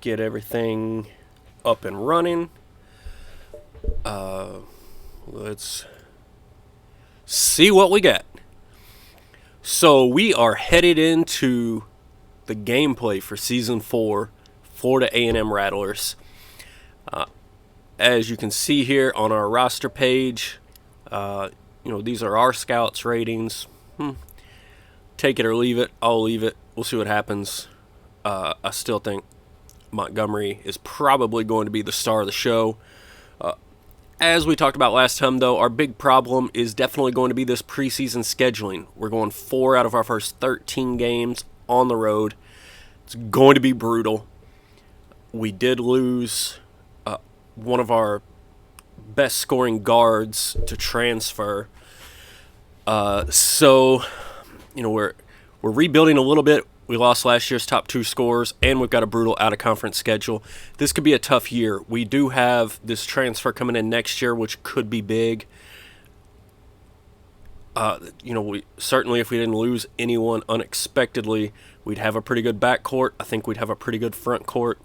get everything up and running. Let's see what we got. So we are headed into the gameplay for Season 4, Florida A&M Rattlers. As you can see here on our roster page, these are our scouts ratings. Take it or leave it. I'll leave it. We'll see what happens. I still think Montgomery is probably going to be the star of the show. As we talked about last time, though, our big problem is definitely going to be this preseason scheduling. We're going 4 out of our first 13 games on the road. It's going to be brutal. We did lose one of our best scoring guards to transfer. So we're rebuilding a little bit. We lost last year's top 2 scorers, and we've got a brutal out-of-conference schedule. This could be a tough year. We do have this transfer coming in next year, which could be big. We certainly, if we didn't lose anyone unexpectedly, we'd have a pretty good backcourt. I think we'd have a pretty good front court.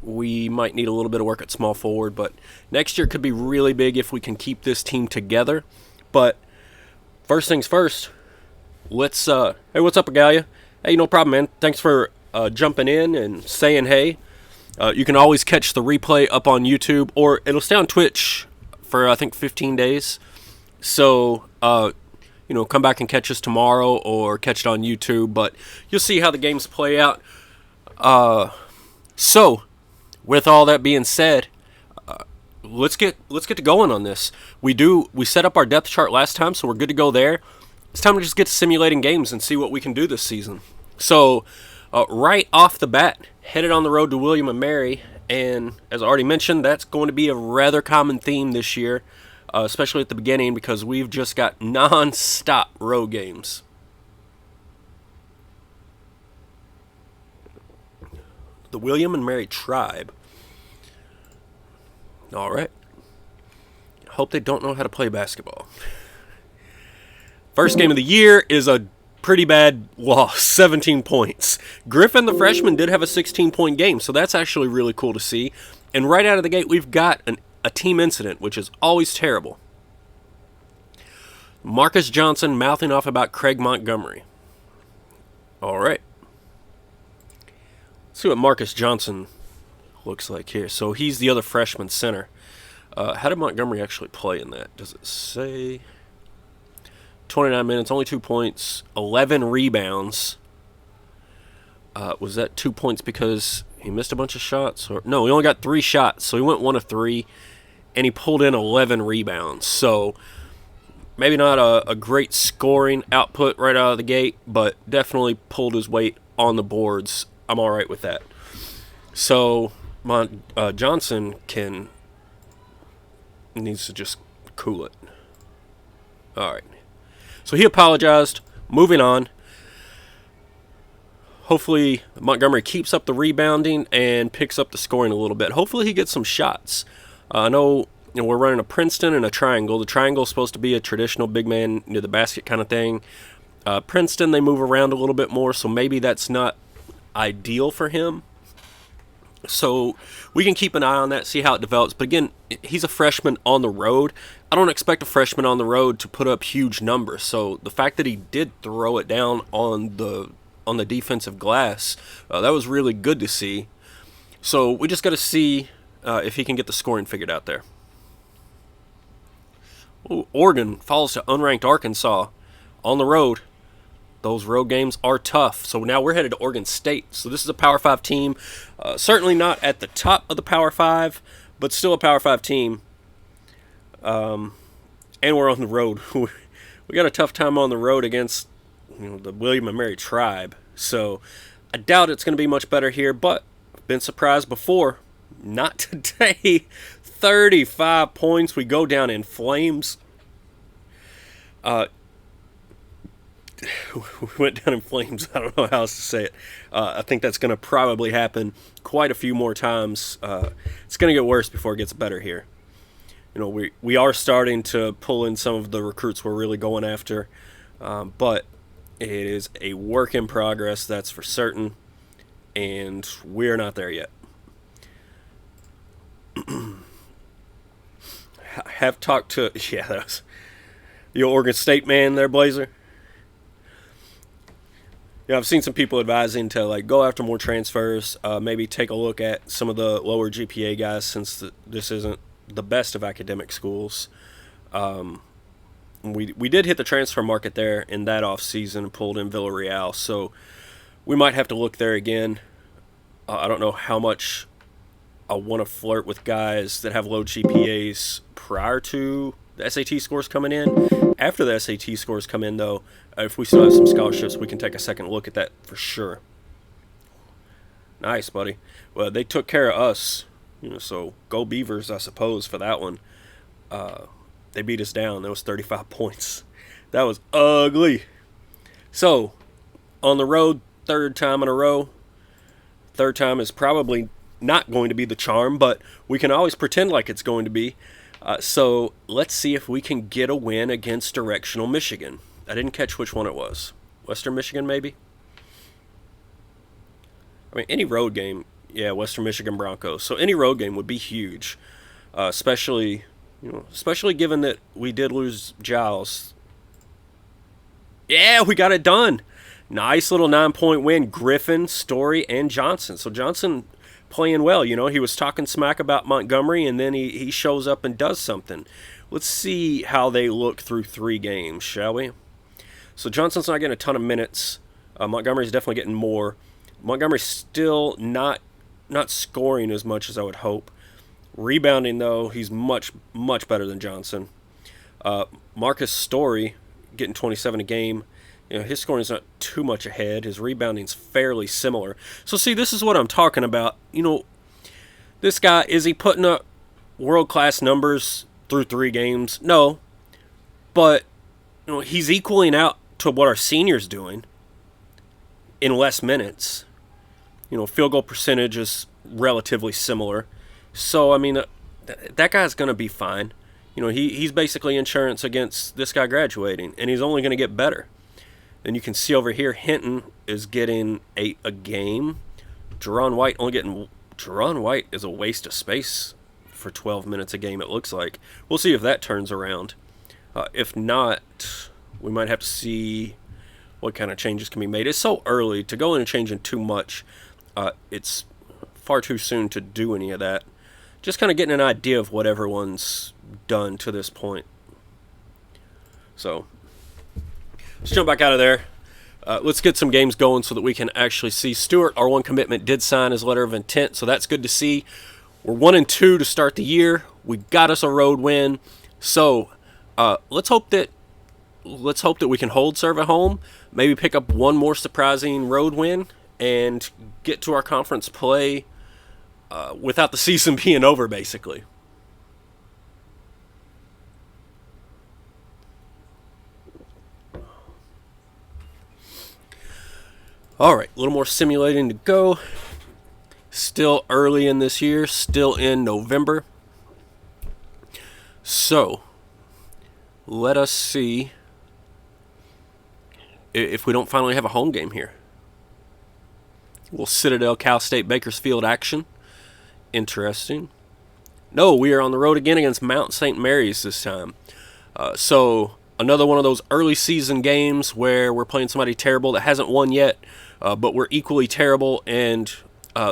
We might need a little bit of work at small forward, but next year could be really big if we can keep this team together. But first things first, let's hey, what's up, Agalia? Hey, no problem, man. Thanks for jumping in and saying hey. You can always catch the replay up on YouTube, or it'll stay on Twitch for, I think, 15 days. So, come back and catch us tomorrow or catch it on YouTube, but you'll see how the games play out. So, with all that being said, let's get to going on this. We set up our depth chart last time, so we're good to go there. It's time to just get to simulating games and see what we can do this season. So, right off the bat, headed on the road to William & Mary, and as I already mentioned, that's going to be a rather common theme this year, especially at the beginning, because we've just got non-stop road games. The William & Mary Tribe. All right. Hope they don't know how to play basketball. First game of the year is a pretty bad loss, 17 points. Griffin, the freshman, did have a 16-point game, so that's actually really cool to see. And right out of the gate, we've got a team incident, which is always terrible. Marcus Johnson mouthing off about Craig Montgomery. All right. Let's see what Marcus Johnson looks like here. So he's the other freshman center. How did Montgomery actually play in that? Does it say? 29 minutes, only 2 points, 11 rebounds. Was that 2 points because he missed a bunch of shots? No, he only got 3 shots, so he went 1 of 3, and he pulled in 11 rebounds. So maybe not a great scoring output right out of the gate, but definitely pulled his weight on the boards. I'm all right with that. So Johnson needs to just cool it. All right. So he apologized. Moving on. Hopefully Montgomery keeps up the rebounding and picks up the scoring a little bit. Hopefully he gets some shots. I know we're running a Princeton and a triangle. The triangle is supposed to be a traditional big man near the basket kind of thing. Princeton, they move around a little bit more, so maybe that's not ideal for him. So we can keep an eye on that, see how it develops. But again, he's a freshman on the road. I don't expect a freshman on the road to put up huge numbers. So the fact that he did throw it down on the defensive glass, that was really good to see. So we just got to see if he can get the scoring figured out there. Ooh, Oregon falls to unranked Arkansas on the road. Those road games are tough. So now we're headed to Oregon State. So this is a Power 5 team. Certainly not at the top of the Power 5, but still a Power 5 team. And we're on the road. We got a tough time on the road against the William & Mary Tribe. So I doubt it's going to be much better here, but I've been surprised before. Not today. 35 points. We go down in flames. We went down in flames. I don't know how else to say it. I think that's going to probably happen quite a few more times. It's going to get worse before it gets better here. We are starting to pull in some of the recruits we're really going after, but it is a work in progress, that's for certain. and we're not there yet. Have talked to, yeah, that was the Oregon State man there, Blazer. Yeah, I've seen some people advising to like go after more transfers, maybe take a look at some of the lower GPA guys since this isn't the best of academic schools. We did hit the transfer market there in that off season and pulled in Villarreal, so we might have to look there again. I don't know how much I want to flirt with guys that have low GPAs prior to the SAT scores coming in. After the SAT scores come in, though, if we still have some scholarships, we can take a second look at that for sure. Nice, buddy. Well, they took care of us, so go Beavers, I suppose, for that one. They beat us down. That was 35 points. That was ugly. So, on the road, third time in a row. Third time is probably not going to be the charm, but we can always pretend like it's going to be. So let's see if we can get a win against Directional Michigan. I didn't catch which one it was. Western Michigan, maybe? I mean, any road game, yeah, Western Michigan Broncos. So any road game would be huge, especially given that we did lose Giles. Yeah, we got it done. Nice little 9-point win. Griffin, Story, and Johnson. So Johnson playing well. He was talking smack about Montgomery, and then he shows up and does something. Let's see how they look through 3 games, shall we? So Johnson's not getting a ton of minutes. Montgomery's definitely getting more. Montgomery's still not scoring as much as I would hope. Rebounding, though, he's much, much better than Johnson. Marcus Story getting 27 a game. His scoring's not too much ahead. His rebounding's fairly similar. So, see, this is what I'm talking about. This guy, is he putting up world-class numbers through 3 games? No. But, he's equaling out to what our senior's doing in less minutes. Field goal percentage is relatively similar. So, I mean, that guy's going to be fine. He's basically insurance against this guy graduating, and he's only going to get better. Then you can see over here, Hinton is getting 8 a game. Jerron White is a waste of space for 12 minutes a game, it looks like. We'll see if that turns around. If not, we might have to see what kind of changes can be made. It's so early to go in and change in too much. It's far too soon to do any of that. Just kind of getting an idea of what everyone's done to this point. So, let's jump back out of there. Let's get some games going so that we can actually see. Stewart, our one commitment, did sign his letter of intent, so that's good to see. We're 1-2 to start the year. We got us a road win. So let's hope that we can hold serve at home. Maybe pick up one more surprising road win and get to our conference play without the season being over, basically. All right, a little more simulating to go. Still early in this year, still in November. So, let us see if we don't finally have a home game here. We'll Citadel, Cal State, Bakersfield action. Interesting. No, we are on the road again against Mount St. Mary's this time. So, another one of those early season games where we're playing somebody terrible that hasn't won yet, but we're equally terrible, and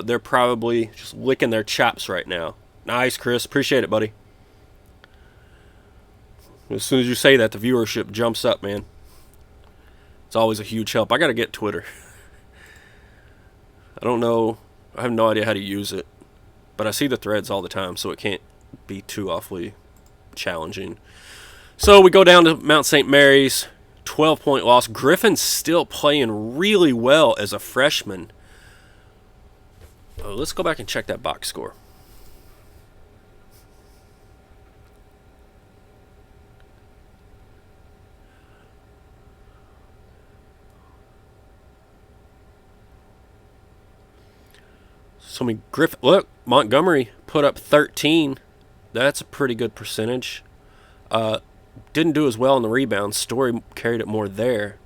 they're probably just licking their chops right now. Nice, Chris. Appreciate it, buddy. As soon as you say that, the viewership jumps up, man. It's always a huge help. I got to get Twitter. I don't know. I have no idea how to use it. But I see the threads all the time, so it can't be too awfully challenging. So we go down to Mount St. Mary's. 12-point loss. Griffin's still playing really well as a freshman. Let's go back and check that box score. So, I mean, look, Montgomery put up 13. That's a pretty good percentage. Didn't do as well on the rebound. Story carried it more there.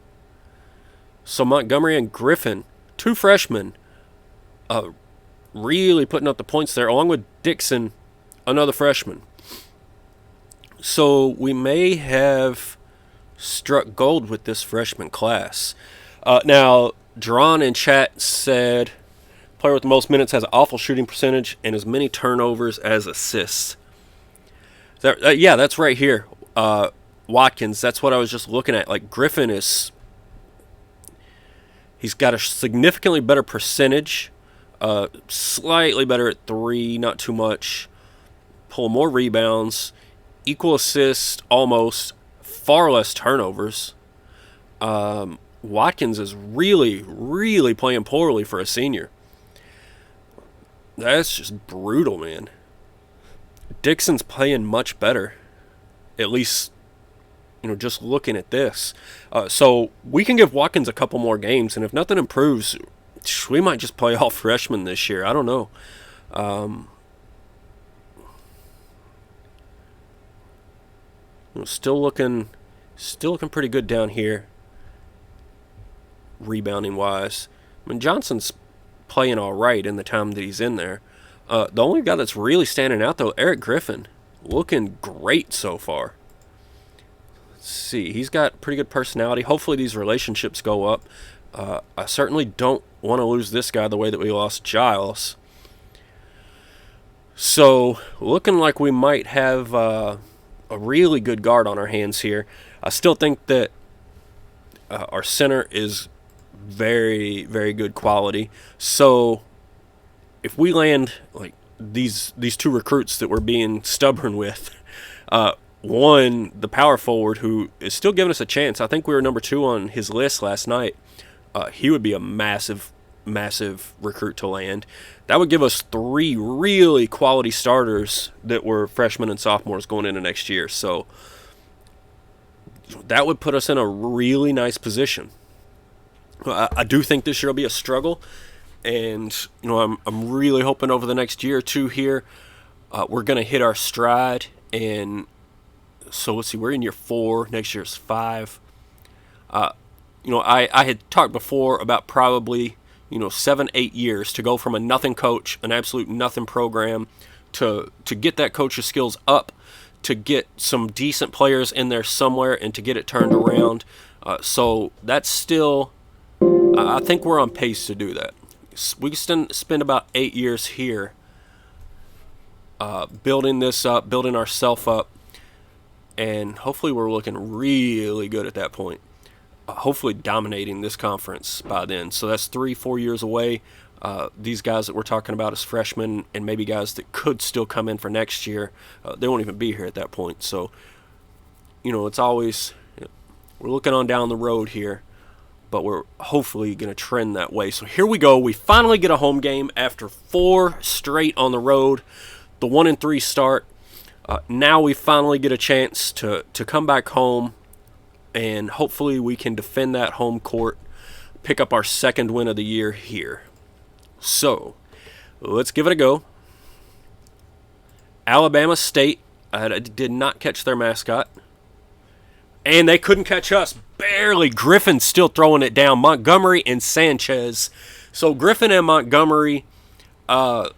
So Montgomery and Griffin, 2 freshmen, really putting up the points there, along with Dixon, another freshman. So we may have struck gold with this freshman class. Now, Drawn in chat said, player with the most minutes has an awful shooting percentage and as many turnovers as assists. Yeah, that's right here. Watkins, that's what I was just looking at. Like, Griffin he's got a significantly better percentage, slightly better at 3, not too much, pull more rebounds, equal assists, almost, far less turnovers. Watkins is really, really playing poorly for a senior. That's just brutal, man. Dixon's playing much better, at least, just looking at this. So we can give Watkins a couple more games, and if nothing improves, we might just play all freshmen this year. I don't know. Still looking pretty good down here, rebounding wise. I mean, Johnson's playing all right in the time that he's in there. The only guy that's really standing out, though, Eric Griffin, looking great so far. Let's see, he's got pretty good personality. Hopefully these relationships go up. I certainly don't want to lose this guy the way that we lost Giles. So, looking like we might have a really good guard on our hands here. I still think that our center is very, very good quality. So, if we land like these two recruits that we're being stubborn with, one, the power forward, who is still giving us a chance. I think we were number 2 on his list last night. He would be a massive, massive recruit to land. That would give us 3 really quality starters that were freshmen and sophomores going into next year. So that would put us in a really nice position. I do think this year will be a struggle, and I'm really hoping over the next year or two here we're going to hit our stride. And so let's see, we're in year 4, next year's 5. I had talked before about probably 7-8 years to go from a nothing coach, an absolute nothing program, to get that coach's skills up, to get some decent players in there somewhere, and to get it turned around. So that's still, I think we're on pace to do that. We can spend about 8 years here building this up, building ourselves up, and hopefully we're looking really good at that point. Hopefully dominating this conference by then. So that's 3-4 years away. These guys that we're talking about as freshmen, and maybe guys that could still come in for next year, they won't even be here at that point. So, it's always, we're looking on down the road here, but we're hopefully going to trend that way. So here we go. We finally get a home game after 4 straight on the road. The 1-3 start. Now we finally get a chance to come back home, and hopefully we can defend that home court, pick up our 2nd win of the year here. So, let's give it a go. Alabama State, I did not catch their mascot. And they couldn't catch us. Barely. Griffin still throwing it down. Montgomery and Sanchez. So, Griffin and Montgomery, the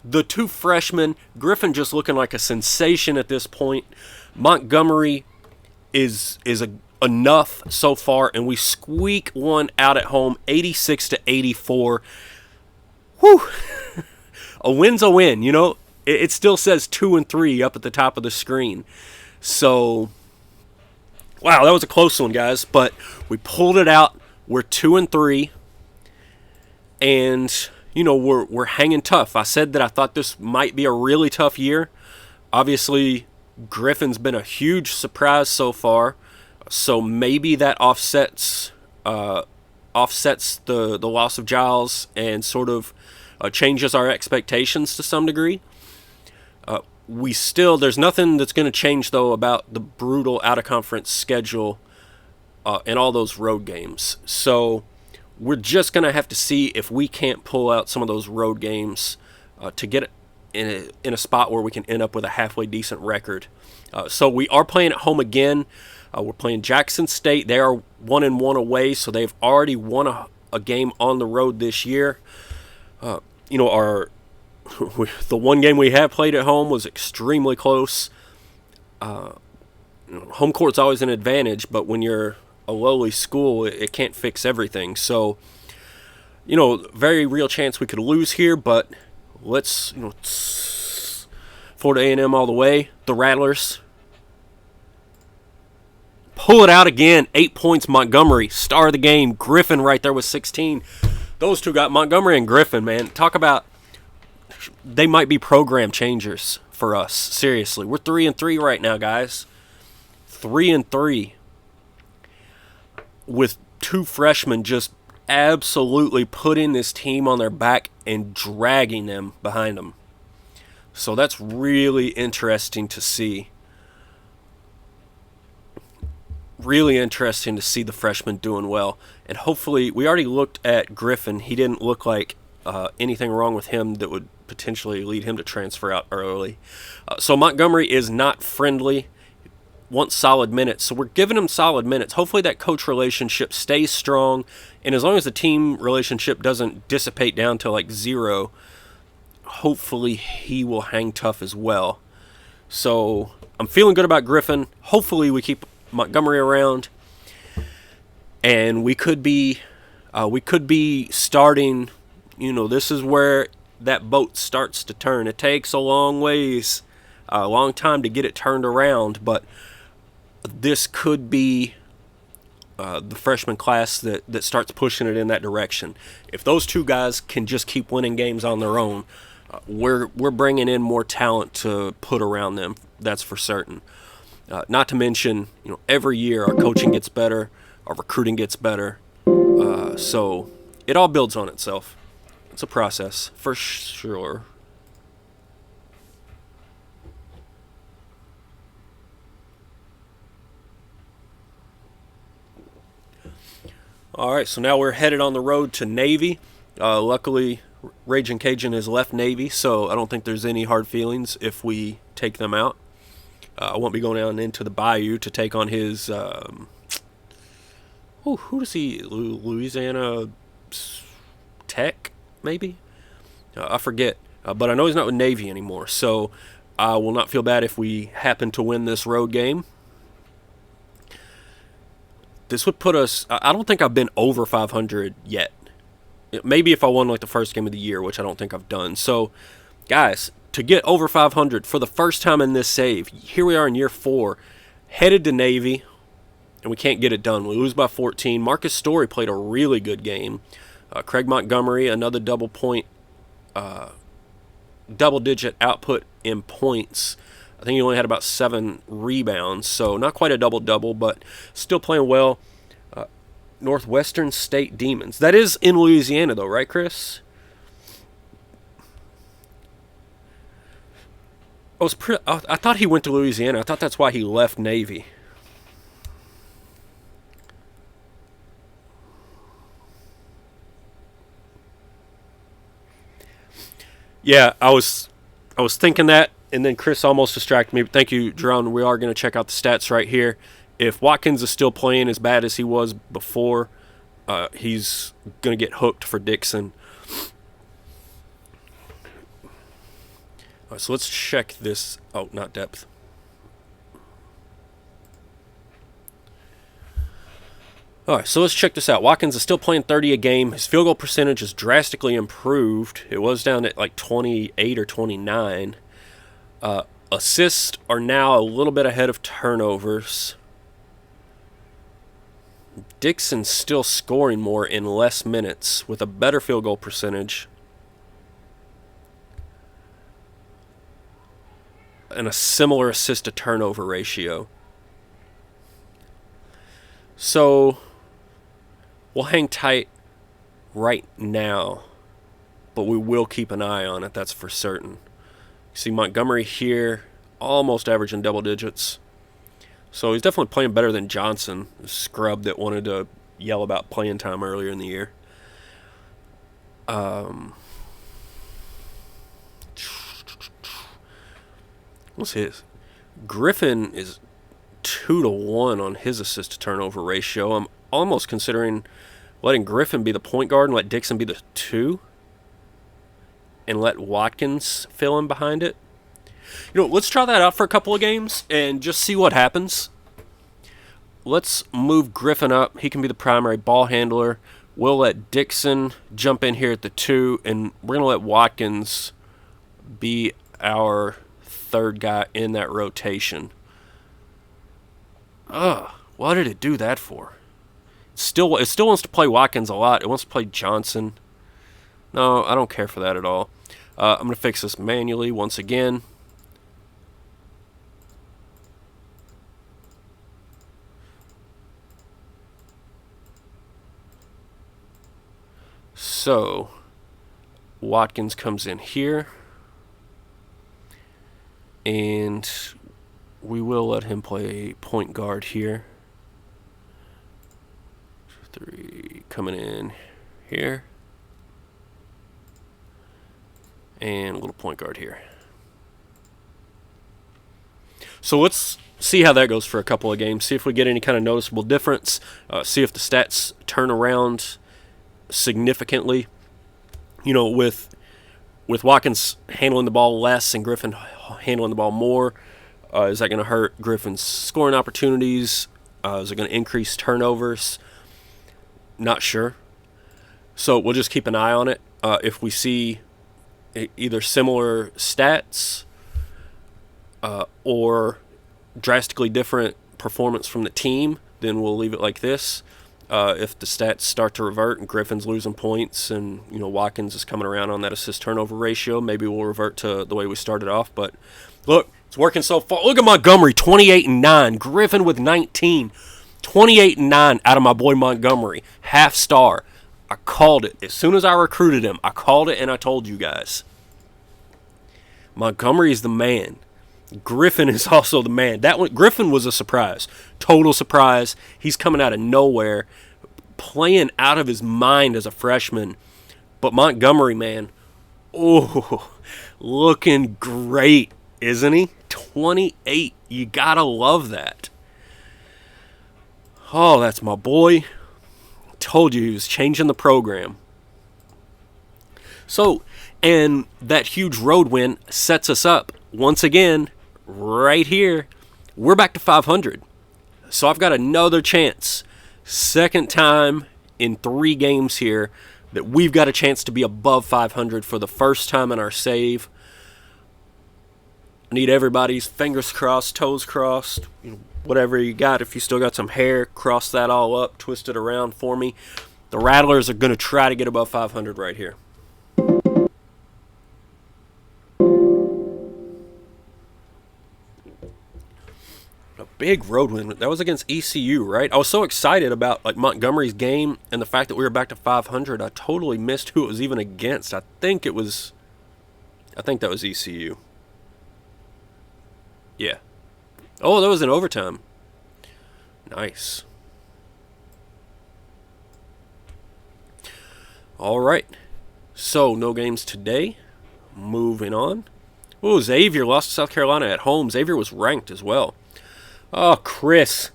2 freshmen, Griffin just looking like a sensation at this point. Montgomery is enough so far, and we squeak one out at home, 86-84. Whew. A win's a win, It still says 2-3 up at the top of the screen. So, wow, that was a close one, guys. But we pulled it out. We're 2-3, and we're hanging tough. I said that I thought this might be a really tough year. Obviously, Griffin's been a huge surprise so far, so maybe that offsets the loss of Giles and sort of changes our expectations to some degree. There's nothing that's going to change, though, about the brutal out-of-conference schedule and all those road games. So we're just going to have to see if we can't pull out some of those road games to get in a spot where we can end up with a halfway decent record. So we are playing at home again. We're playing Jackson State. They are 1-1 away, so they've already won a game on the road this year. Our the one game we have played at home was extremely close. Home court's always an advantage, but when you're a lowly school, it can't fix everything. So, very real chance we could lose here, but let's, Florida A&M all the way. The Rattlers pull it out again. 8 points, Montgomery. Star of the game. Griffin right there with 16. Those two got Montgomery and Griffin, man. Talk about, they might be program changers for us. Seriously. We're 3-3 right now, guys. 3-3. With two freshmen just absolutely putting this team on their back and dragging them behind them. So that's really interesting to see. Really interesting to see the freshmen doing well. And hopefully, we already looked at Griffin. He didn't look like anything wrong with him that would potentially lead him to transfer out early. So Montgomery is not friendly. Wants solid minutes. So we're giving him solid minutes. Hopefully that coach relationship stays strong. And as long as the team relationship doesn't dissipate down to like 0, hopefully he will hang tough as well. So I'm feeling good about Griffin. Hopefully we keep Montgomery around, and we could be starting. This is where that boat starts to turn. It takes a long time to get it turned around, but this could be the freshman class that starts pushing it in that direction. If those two guys can just keep winning games on their own, we're bringing in more talent to put around them. That's for certain. Not to mention, every year our coaching gets better, our recruiting gets better. So it all builds on itself. It's a process, for sure. All right, so now we're headed on the road to Navy. Luckily, Raging Cajun has left Navy, so I don't think there's any hard feelings if we take them out. I won't be going down into the bayou to take on his, who does he, Louisiana Tech, maybe? I forget, but I know he's not with Navy anymore, so I will not feel bad if we happen to win this road game. This would put us, I don't think I've been over 500 yet. Maybe if I won like the first game of the year, which I don't think I've done. So, guys, to get over 500 for the first time in this save, here we are in year 4, headed to Navy, and we can't get it done. We lose by 14. Marcus Story played a really good game. Craig Montgomery, another double-digit output in points. I think he only had about 7 rebounds, so not quite a double-double, but still playing well. Northwestern State Demons. That is in Louisiana, though, right, Chris? I thought he went to Louisiana. I thought that's why he left Navy. Yeah, I was thinking that, and then Chris almost distracted me. But thank you, Jerome. We are going to check out the stats right here. If Watkins is still playing as bad as he was before, he's going to get hooked for Dixon. All right, so let's check this. Oh, not depth. All right, so let's check this out. Watkins is still playing 30 a game. His field goal percentage is drastically improved. It was down at like 28 or 29. Assists are now a little bit ahead of turnovers. Dixon's still scoring more in less minutes with a better field goal percentage and a similar assist to turnover ratio. So we'll hang tight right now, but we will keep an eye on it, that's for certain. You see Montgomery here, almost averaging double digits. So he's definitely playing better than Johnson, the scrub that wanted to yell about playing time earlier in the year. What's his? Griffin is 2-1 on his assist to turnover ratio. I'm almost considering letting Griffin be the point guard and let Dixon be the 2. and let Watkins fill in behind it. Let's try that out for a couple of games and just see what happens. Let's move Griffin up. He can be the primary ball handler. We'll let Dixon jump in here at the 2, and we're going to let Watkins be our third guy in that rotation. Why did it do that for? It still wants to play Watkins a lot. It wants to play Johnson. No, I don't care for that at all. I'm going to fix this manually once again. So, Watkins comes in here. And we will let him play point guard here. 3 coming in here. And a little point guard here. So let's see how that goes for a couple of games. See if we get any kind of noticeable difference. See if the stats turn around significantly. With Watkins handling the ball less and Griffin handling the ball more, is that going to hurt Griffin's scoring opportunities? Is it going to increase turnovers? Not sure. So we'll just keep an eye on it. If we see either similar stats or drastically different performance from the team, then we'll leave it like this. If the stats start to revert and Griffin's losing points and Watkins is coming around on that assist turnover ratio, maybe we'll revert to the way we started off. But look, it's working so far. Look at Montgomery, 28-9. Griffin with 19. 28-9 out of my boy Montgomery. Half star. I called it. As soon as I recruited him, I called it and I told you guys. Montgomery is the man. Griffin is also the man. Griffin was a surprise. Total surprise. He's coming out of nowhere, playing out of his mind as a freshman. But Montgomery, man, looking great, isn't he? 28. You gotta love that. Oh, that's my boy. Told you he was changing the program. So, and that huge road win sets us up once again right here. We're back to 500. So I've got another chance. Second time in 3 games here that we've got a chance to be above 500 for the first time in our save. I need everybody's fingers crossed, toes crossed, whatever you got. If you still got some hair, cross that all up, twist it around for me. The Rattlers are going to try to get above 500 right here. A big road win. That was against ECU, right? I was so excited about Montgomery's game and the fact that we were back to 500. I totally missed who it was even against. I think that was ECU. Yeah. Oh, that was in overtime. Nice. All right. So, no games today. Moving on. Oh, Xavier lost to South Carolina at home. Xavier was ranked as well. Oh, Chris.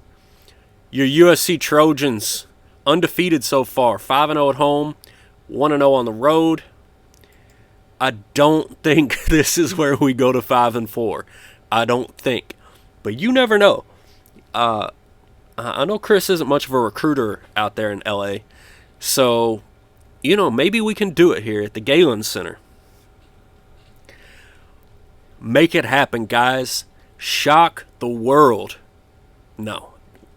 Your USC Trojans. Undefeated so far. 5-0 at home. 1-0 on the road. I don't think this is where we go to 5-4. I don't think. But you never know. I know Chris isn't much of a recruiter out there in LA. So, maybe we can do it here at the Galen Center. Make it happen, guys. Shock the world. No.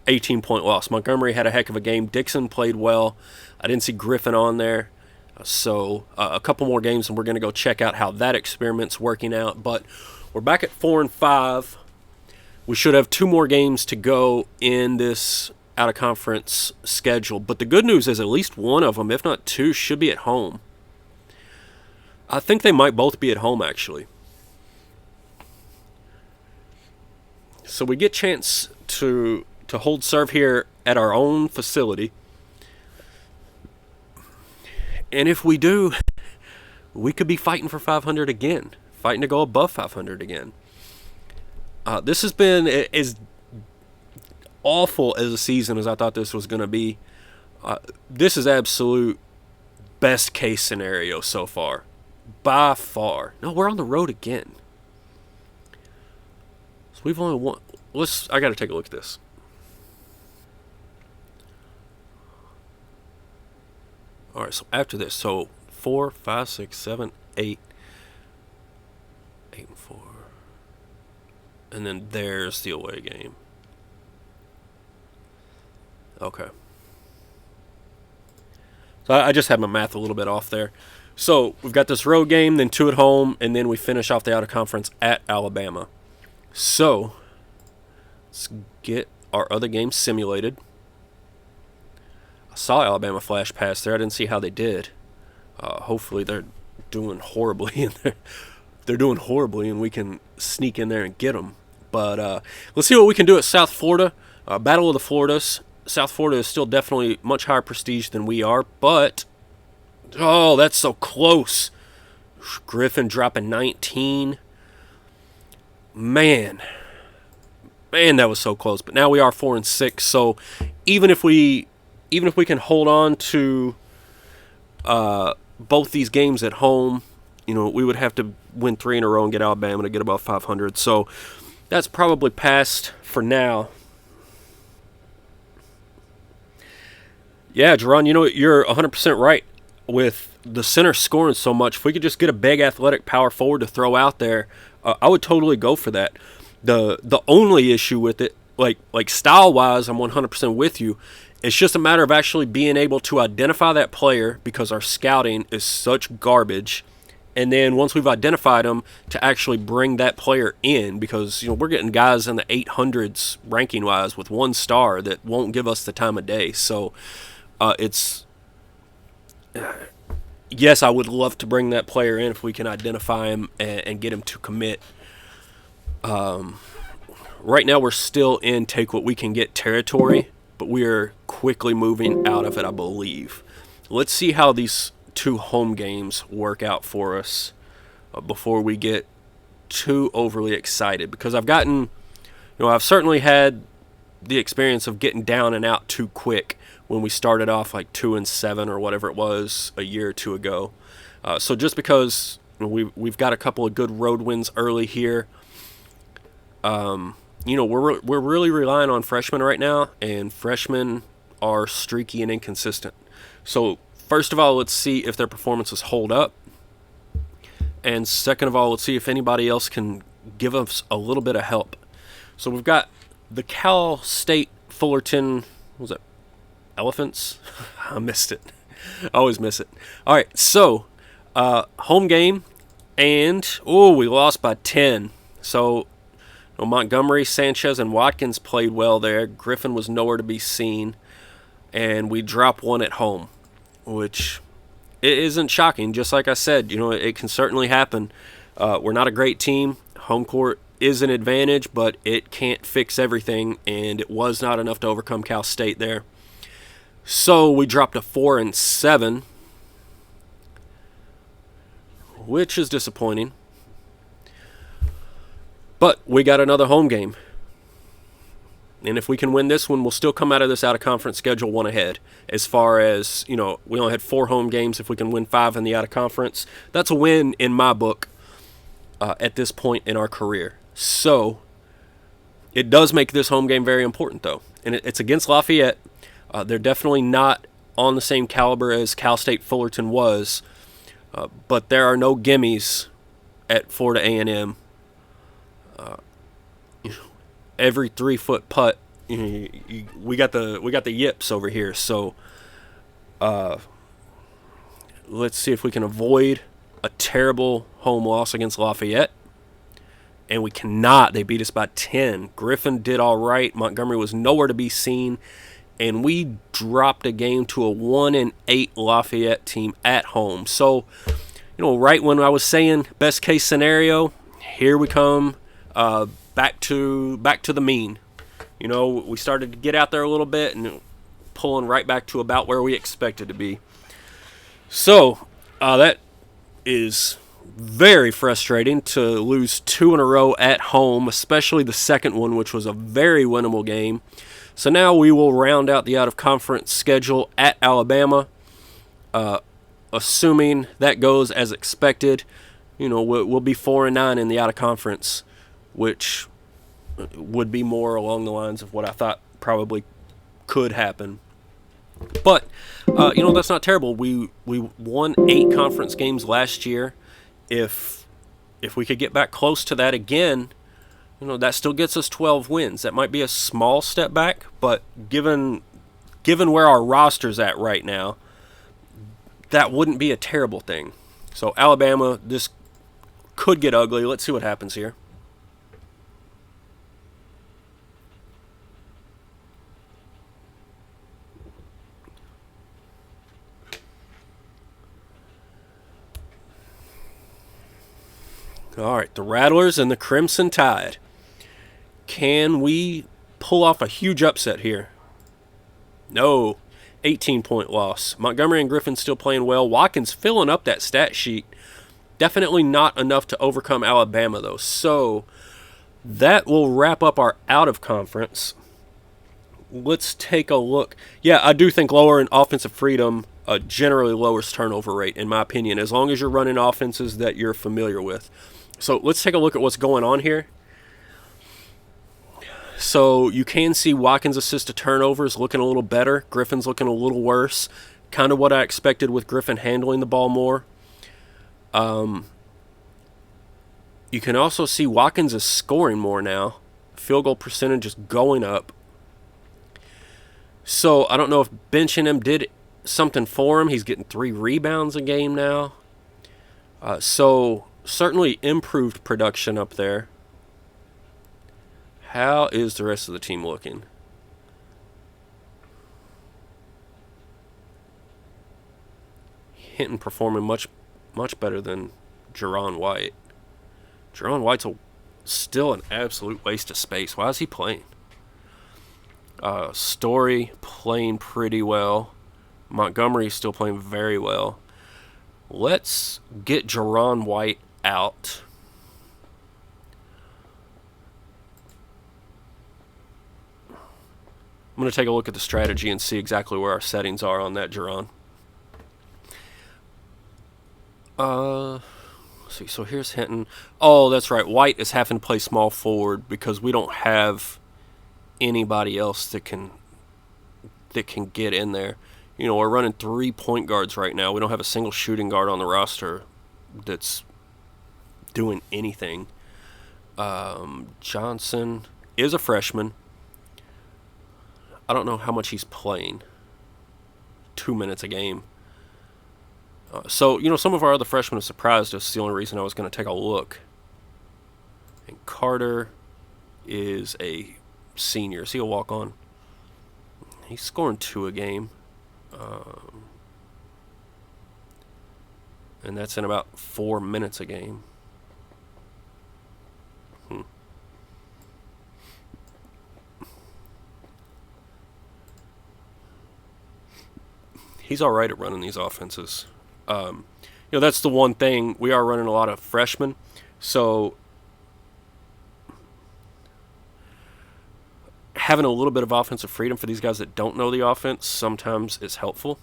18-point loss. Montgomery had a heck of a game. Dixon played well. I didn't see Griffin on there. So, a couple more games, and we're going to go check out how that experiment's working out. But we're back at 4-5. We should have 2 more games to go in this out-of-conference schedule. But the good news is at least one of them, if not 2, should be at home. I think they might both be at home, actually. So we get a chance to hold serve here at our own facility. And if we do, we could be fighting for 500 again. Fighting to go above 500 again. This has been as awful as a season as I thought this was going to be. This is absolute best case scenario so far. by far. No, we're on the road again. So we've only won. I got to take a look at this. All right, so after this, so 4, 5, 6, 7, 8, 8 and 4, and then there's the away game. Okay. So I just had my math a little bit off there. So we've got this road game, then 2 at home, and then we finish off the out of conference at Alabama. So let's get our other games simulated. I saw Alabama flash past there. I didn't see how they did. Hopefully they're doing horribly in there. They're doing horribly, and we can sneak in there and get them. But let's see what we can do at South Florida. Battle of the Floridas. South Florida is still definitely much higher prestige than we are, but oh, that's so close. Griffin dropping 19. Man, that was so close. But now we are 4-6. So even if we can hold on to both these games at home, we would have to win 3 in a row and get Alabama to get about 500. So that's probably passed for now. Yeah, Jerron, you're 100% right with the center scoring so much. If we could just get a big athletic power forward to throw out there, I would totally go for that. The only issue with it, like style-wise, I'm 100% with you. It's just a matter of actually being able to identify that player because our scouting is such garbage. And then once we've identified them, to actually bring that player in because, we're getting guys in the 800s ranking-wise with 1 star that won't give us the time of day. So yes, I would love to bring that player in if we can identify him and get him to commit. Right now we're still in take what we can get territory, but we are quickly moving out of it, I believe. Let's see how these 2 home games work out for us before we get too overly excited, because I've certainly had the experience of getting down and out too quick when we started off like 2-7 or whatever it was a year or 2 ago. So just because we've got a couple of good road wins early here, we're really relying on freshmen right now, and freshmen are streaky and inconsistent. So first of all, let's see if their performances hold up. And second of all, let's see if anybody else can give us a little bit of help. So we've got the Cal State Fullerton, what was it, Elephants? I missed it. I always miss it. All right, so home game, and we lost by 10. So Montgomery, Sanchez, and Watkins played well there. Griffin was nowhere to be seen, and we dropped 1 at home, which it isn't shocking. Just like I said, it can certainly happen. We're not a great team. Home court is an advantage, but it can't fix everything, and it was not enough to overcome Cal State there. So we dropped to 4-7, which is disappointing. But we got another home game. And if we can win this one, we'll still come out of this out-of-conference schedule 1 ahead. As far as, we only had 4 home games. If we can win 5 in the out-of-conference, that's a win in my book at this point in our career. So it does make this home game very important, though. And it's against Lafayette. They're definitely not on the same caliber as Cal State Fullerton was, but there are no gimmies at Florida A&M. Every 3-foot putt, we got the yips over here. So let's see if we can avoid a terrible home loss against Lafayette. And we cannot. They beat us by 10. Griffin did all right. Montgomery was nowhere to be seen. And we dropped a game to a 1-8 Lafayette team at home. So, right when I was saying best case scenario, here we come back to the mean. We started to get out there a little bit and pulling right back to about where we expected to be. So, that is very frustrating to lose 2 in a row at home, especially the second one, which was a very winnable game. So now we will round out the out-of-conference schedule at Alabama. assuming that goes as expected, we'll be 4-9 in the out of conference, which would be more along the lines of what I thought probably could happen. But that's not terrible. We won 8 conference games last year. If we could get back close to that again, that still gets us 12 wins. That might be a small step back, but given where our roster's at right now, that wouldn't be a terrible thing. So Alabama, this could get ugly. Let's see what happens here. All right, the Rattlers and the Crimson Tide. Can we pull off a huge upset here? No. 18-point loss. Montgomery and Griffin still playing well. Watkins filling up that stat sheet. Definitely not enough to overcome Alabama, though. So that will wrap up our out of conference. Let's take a look. Yeah, I do think lower in offensive freedom generally lowers turnover rate, in my opinion, as long as you're running offenses that you're familiar with. So let's take a look at what's going on here. So you can see Watkins' assist to turnovers looking a little better. Griffin's looking a little worse. Kind of what I expected with Griffin handling the ball more. You can also see Watkins is scoring more now. Field goal percentage is going up. So I don't know if benching him did something for him. He's getting 3 rebounds a game now. So certainly improved production up there. How is the rest of the team looking? Hinton performing much better than Jaron White. Jaron White's still an absolute waste of space. Why is he playing? Story playing pretty well. Montgomery still playing very well. Let's get Jaron White out. I'm going to take a look at the strategy and see exactly where our settings are on that Jaron. Let's see. So here's Hinton. Oh, that's right. White is having to play small forward because we don't have anybody else that can get in there. We're running 3 point guards right now. We don't have a single shooting guard on the roster that's doing anything. Johnson is a freshman. I don't know how much he's playing. 2 minutes a game. So some of our other freshmen have surprised us. It's the only reason I was going to take a look. And Carter is a senior. Is he a walk-on? He's scoring 2 a game. And that's in about 4 minutes a game. He's all right at running these offenses. That's the one thing. We are running a lot of freshmen. So having a little bit of offensive freedom for these guys that don't know the offense sometimes is helpful.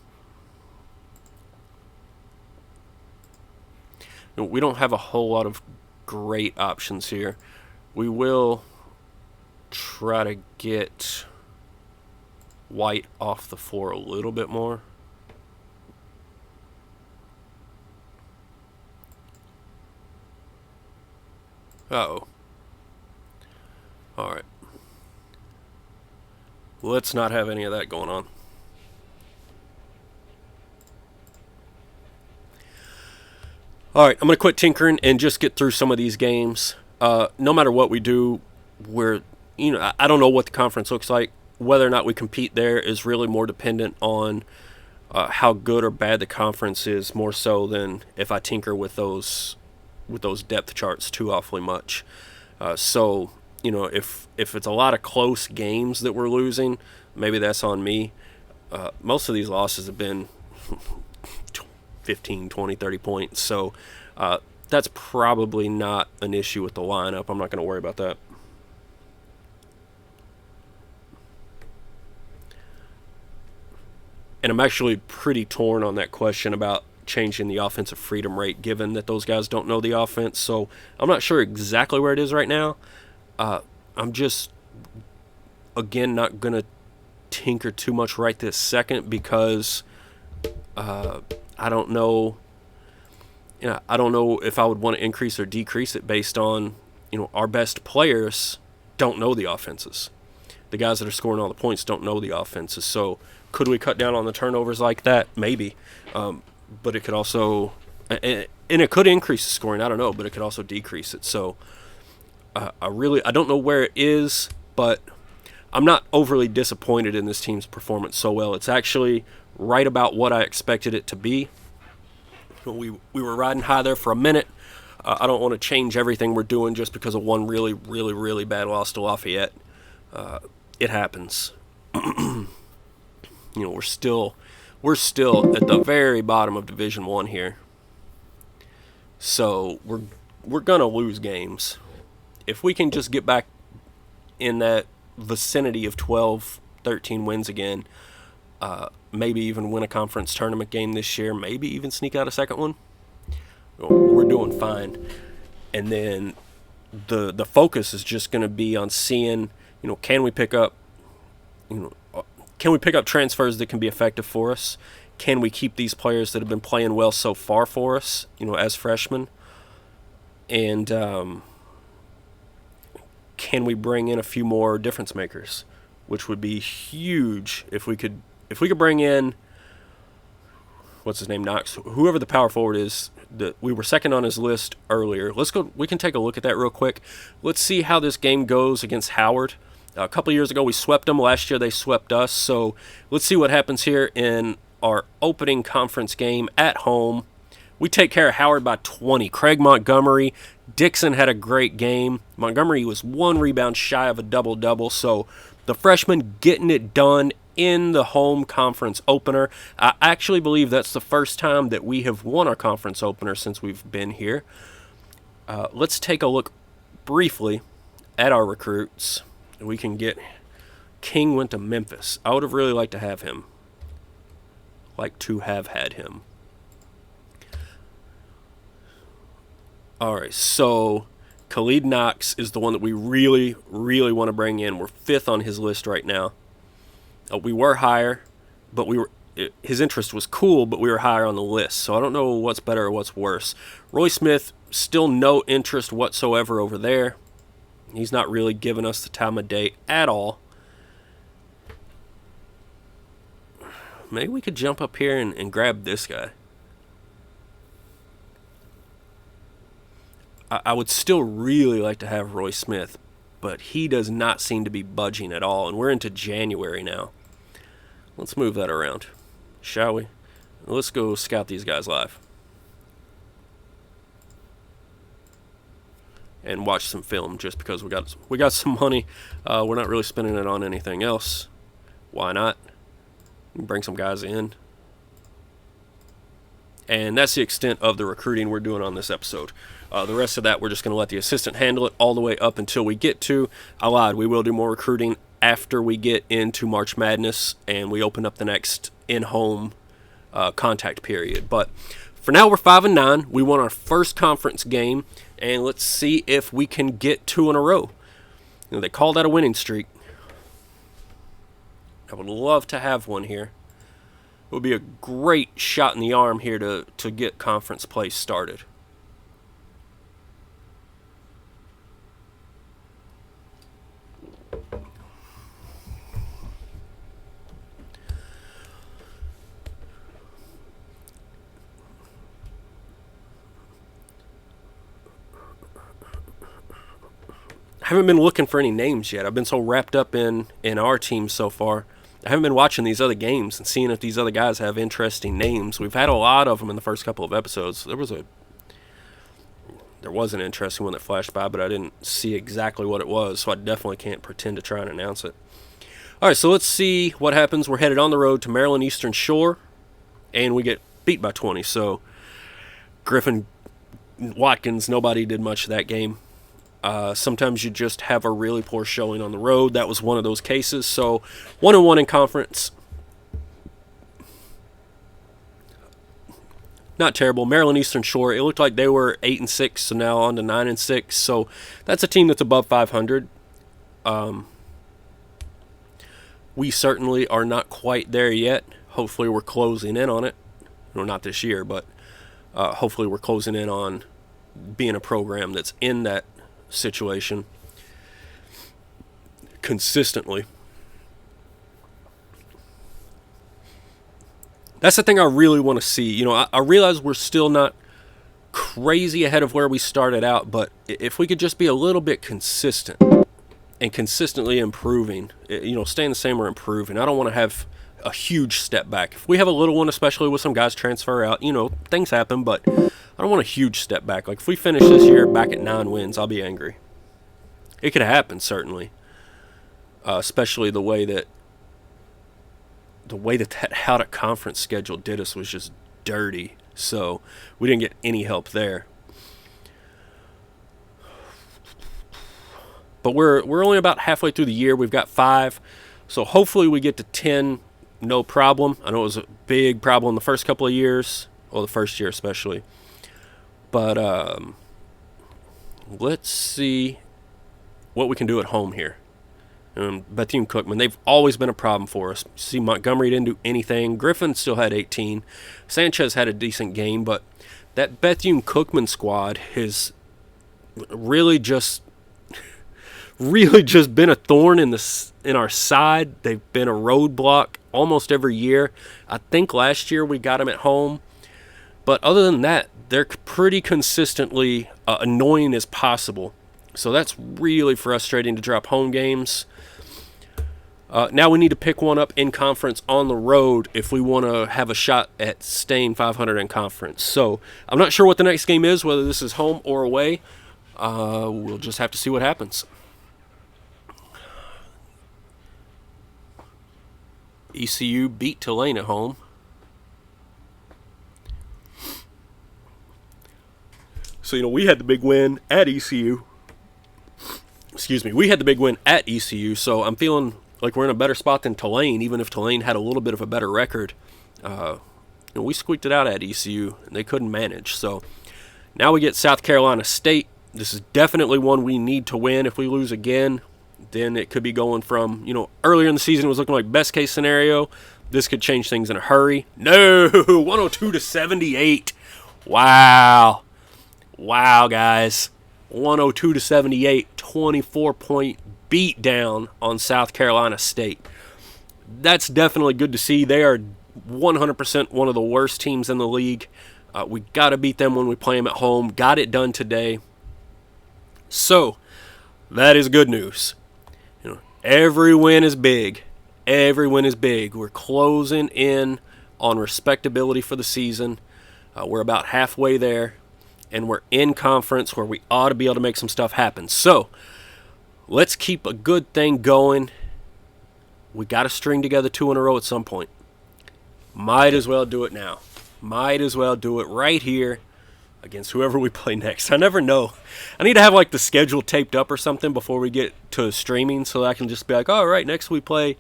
We don't have a whole lot of great options here. We will try to get White off the floor a little bit more. Uh-oh. All right. Let's not have any of that going on. All right, I'm going to quit tinkering and just get through some of these games. No matter what we do, I don't know what the conference looks like. Whether or not we compete there is really more dependent on how good or bad the conference is, more so than if I tinker with those depth charts too awfully much. So if it's a lot of close games that we're losing, maybe that's on me. Most of these losses have been 15, 20, 30 points. So that's probably not an issue with the lineup. I'm not going to worry about that. And I'm actually pretty torn on that question about changing the offensive freedom rate, given that those guys don't know the offense. So I'm not sure exactly where it is right now. I'm just, again, not going to tinker too much right this second because I don't know. I don't know if I would want to increase or decrease it based on, our best players don't know the offenses. The guys that are scoring all the points don't know the offenses. So could we cut down on the turnovers like that? Maybe. But it could also, and it could increase the scoring. I don't know, but it could also decrease it. So I don't know where it is, but I'm not overly disappointed in this team's performance so well. It's actually right about what I expected it to be. We were riding high there for a minute. I don't want to change everything we're doing just because of one really, really, really bad loss to Lafayette. It happens. We're still at the very bottom of Division I here. So we're gonna lose games. If we can just get back in that vicinity of 12, 13 wins again, maybe even win a conference tournament game this year, maybe even sneak out a second one, we're doing fine. And then the focus is just going to be on seeing, can we pick up transfers that can be effective for us? Can we keep these players that have been playing well so far for us, as freshmen? And can we bring in a few more difference makers, which would be huge if we could bring in, what's his name, Knox, whoever the power forward is. We were second on his list earlier. Let's go. We can take a look at that real quick. Let's see how this game goes against Howard. A couple years ago we swept them. Last year they swept us. So let's see what happens here in our opening conference game at home. We take care of Howard by 20. Craig Montgomery. Dixon had a great game. Montgomery was one rebound shy of a double-double. So the freshman getting it done in the home conference opener. I actually believe that's the first time that we have won our conference opener since we've been here. Let's take a look briefly at our recruits. We can get King went to Memphis. I would have really liked to have him. Like to have had him. All right, so Khalid Knox is the one that we really, really want to bring in. We're 5th on his list right now. We were higher, but his interest was cool, but we were higher on the list. So I don't know what's better or what's worse. Roy Smith, still no interest whatsoever over there. He's not really giving us the time of day at all. Maybe we could jump up here and grab this guy. I would still really like to have Roy Smith, but he does not seem to be budging at all, and we're into January now. Let's move that around, shall we? Let's go scout these guys live. And watch some film just because we got some money. We're not really spending it on anything else. Why not? Bring some guys in. And that's the extent of the recruiting we're doing on this episode. The rest of that, we're just going to let the assistant handle it all the way up until we get to, I lied, we will do more recruiting after we get into March Madness and we open up the next in-home contact period. But for now, we're 5-9. We won our first conference game, and let's see if we can get 2 in a row. They call that a winning streak. I would love to have one here. It would be a great shot in the arm here to get conference play started. I haven't been looking for any names yet. I've been so wrapped up in our team so far. I haven't been watching these other games and seeing if these other guys have interesting names. We've had a lot of them in the first couple of episodes. There was an interesting one that flashed by, but I didn't see exactly what it was, so I definitely can't pretend to try and announce it. All right, so let's see what happens. We're headed on the road to Maryland Eastern Shore, and we get beat by 20. So Griffin, Watkins, nobody did much of that game. Sometimes you just have a really poor showing on the road. That was one of those cases. So 1-1 in conference. not terrible. Maryland Eastern Shore, it looked like they were 8-6, so now on to 9-6. So that's a team that's above 500. We certainly are not quite there yet. Hopefully we're closing in on it. No, not this year, but hopefully we're closing in on being a program that's in that situation consistently. That's the thing I really want to see. You know, I realize we're still not crazy ahead of where we started out, but if we could just be a little bit consistent and consistently improving, you know, staying the same or improving. I don't want to have a huge step back. If we have a little one, especially with some guys transfer out, you know, things happen, but I don't want a huge step back. Like if we finish this year back at 9 wins, I'll be angry. It could happen, certainly. Especially the way that how that conference schedule did us was just dirty. So we didn't get any help there. But we're only about halfway through the year. We've got 5. So hopefully we get to 10, no problem. I know it was a big problem the first couple of years, or the first year especially. But let's see what we can do at home here. Bethune-Cookman, they've always been a problem for us. See, Montgomery didn't do anything. Griffin still had 18. Sanchez had a decent game, but that Bethune-Cookman squad has really just been a thorn in our side. They've been a roadblock almost every year. I think last year we got them at home, but other than that, they're pretty consistently annoying as possible. So that's really frustrating to drop home games. Now we need to pick one up in conference on the road if we want to have a shot at staying 500 in conference. So I'm not sure what the next game is, whether this is home or away. We'll just have to see what happens. ECU beat Tulane at home. So, you know, we had the big win at ECU. We had the big win at ECU, so I'm feeling like we're in a better spot than Tulane, even if Tulane had a little bit of a better record. We squeaked it out at ECU, and they couldn't manage. So now we get South Carolina State. This is definitely one we need to win. If we lose again, then it could be going from, you know, earlier in the season it was looking like best case scenario. This could change things in a hurry. No, 102-78. Wow, guys. 102-78, 24-point beat down on South Carolina State. That's definitely good to see. They are 100% one of the worst teams in the league. We got to beat them when we play them at home. Got it done today. So, that is good news. You know, every win is big. Every win is big. We're closing in on respectability for the season. We're about halfway there. And we're in conference where we ought to be able to make some stuff happen. So, let's keep a good thing going. We got to string together 2 in a row at some point. Might as well do it now. Might as well do it right here against whoever we play next. I never know. I need to have like the schedule taped up or something before we get to streaming so that I can just be like, all right, next we play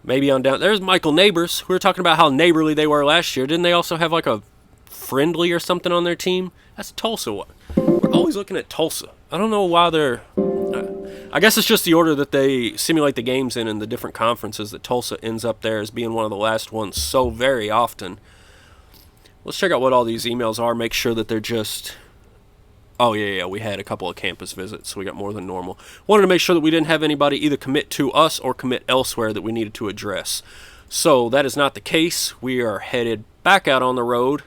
maybe on down. There's Michael Neighbors. We were talking about how neighborly they were last year. Didn't they also have like a friendly or something on their team? That's Tulsa. We're always looking at Tulsa. I don't know why they're... I guess it's just the order that they simulate the games in the different conferences that Tulsa ends up there as being one of the last ones so very often. Let's check out what all these emails are. Make sure that they're just... Oh, yeah, we had a couple of campus visits, so we got more than normal. Wanted to make sure that we didn't have anybody either commit to us or commit elsewhere that we needed to address. So that is not the case. We are headed back out on the road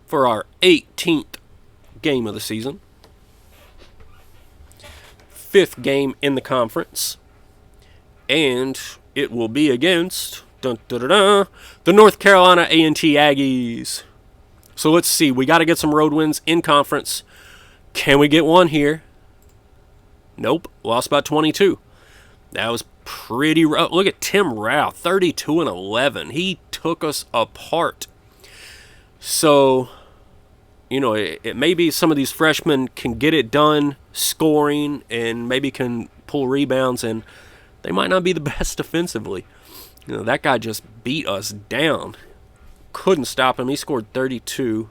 for our 18th game of the season. 5th game in the conference. And it will be against the North Carolina A&T Aggies. So let's see. We got to get some road wins in conference. Can we get one here? Nope. Lost by 22. That was pretty rough. Look at Tim Rao, 32-11. He took us apart. So, you know, it may be some of these freshmen can get it done scoring and maybe can pull rebounds, and they might not be the best defensively. You know, that guy just beat us down. couldn't stop him. He scored 32,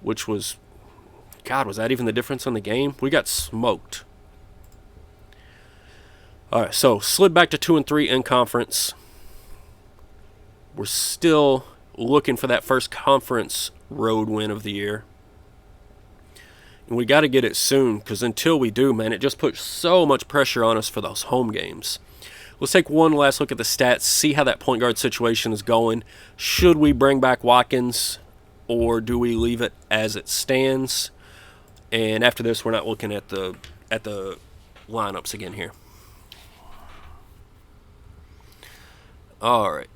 which was, God, was that even the difference in the game? We got smoked. All right, so slid back to 2-3 in conference. We're still looking for that first conference road win of the year. And we got to get it soon, because until we do, man, it just puts so much pressure on us for those home games. Let's take one last look at the stats, see how that point guard situation is going. Should we bring back Watkins, or do we leave it as it stands? And after this, we're not looking at the lineups again here. All right.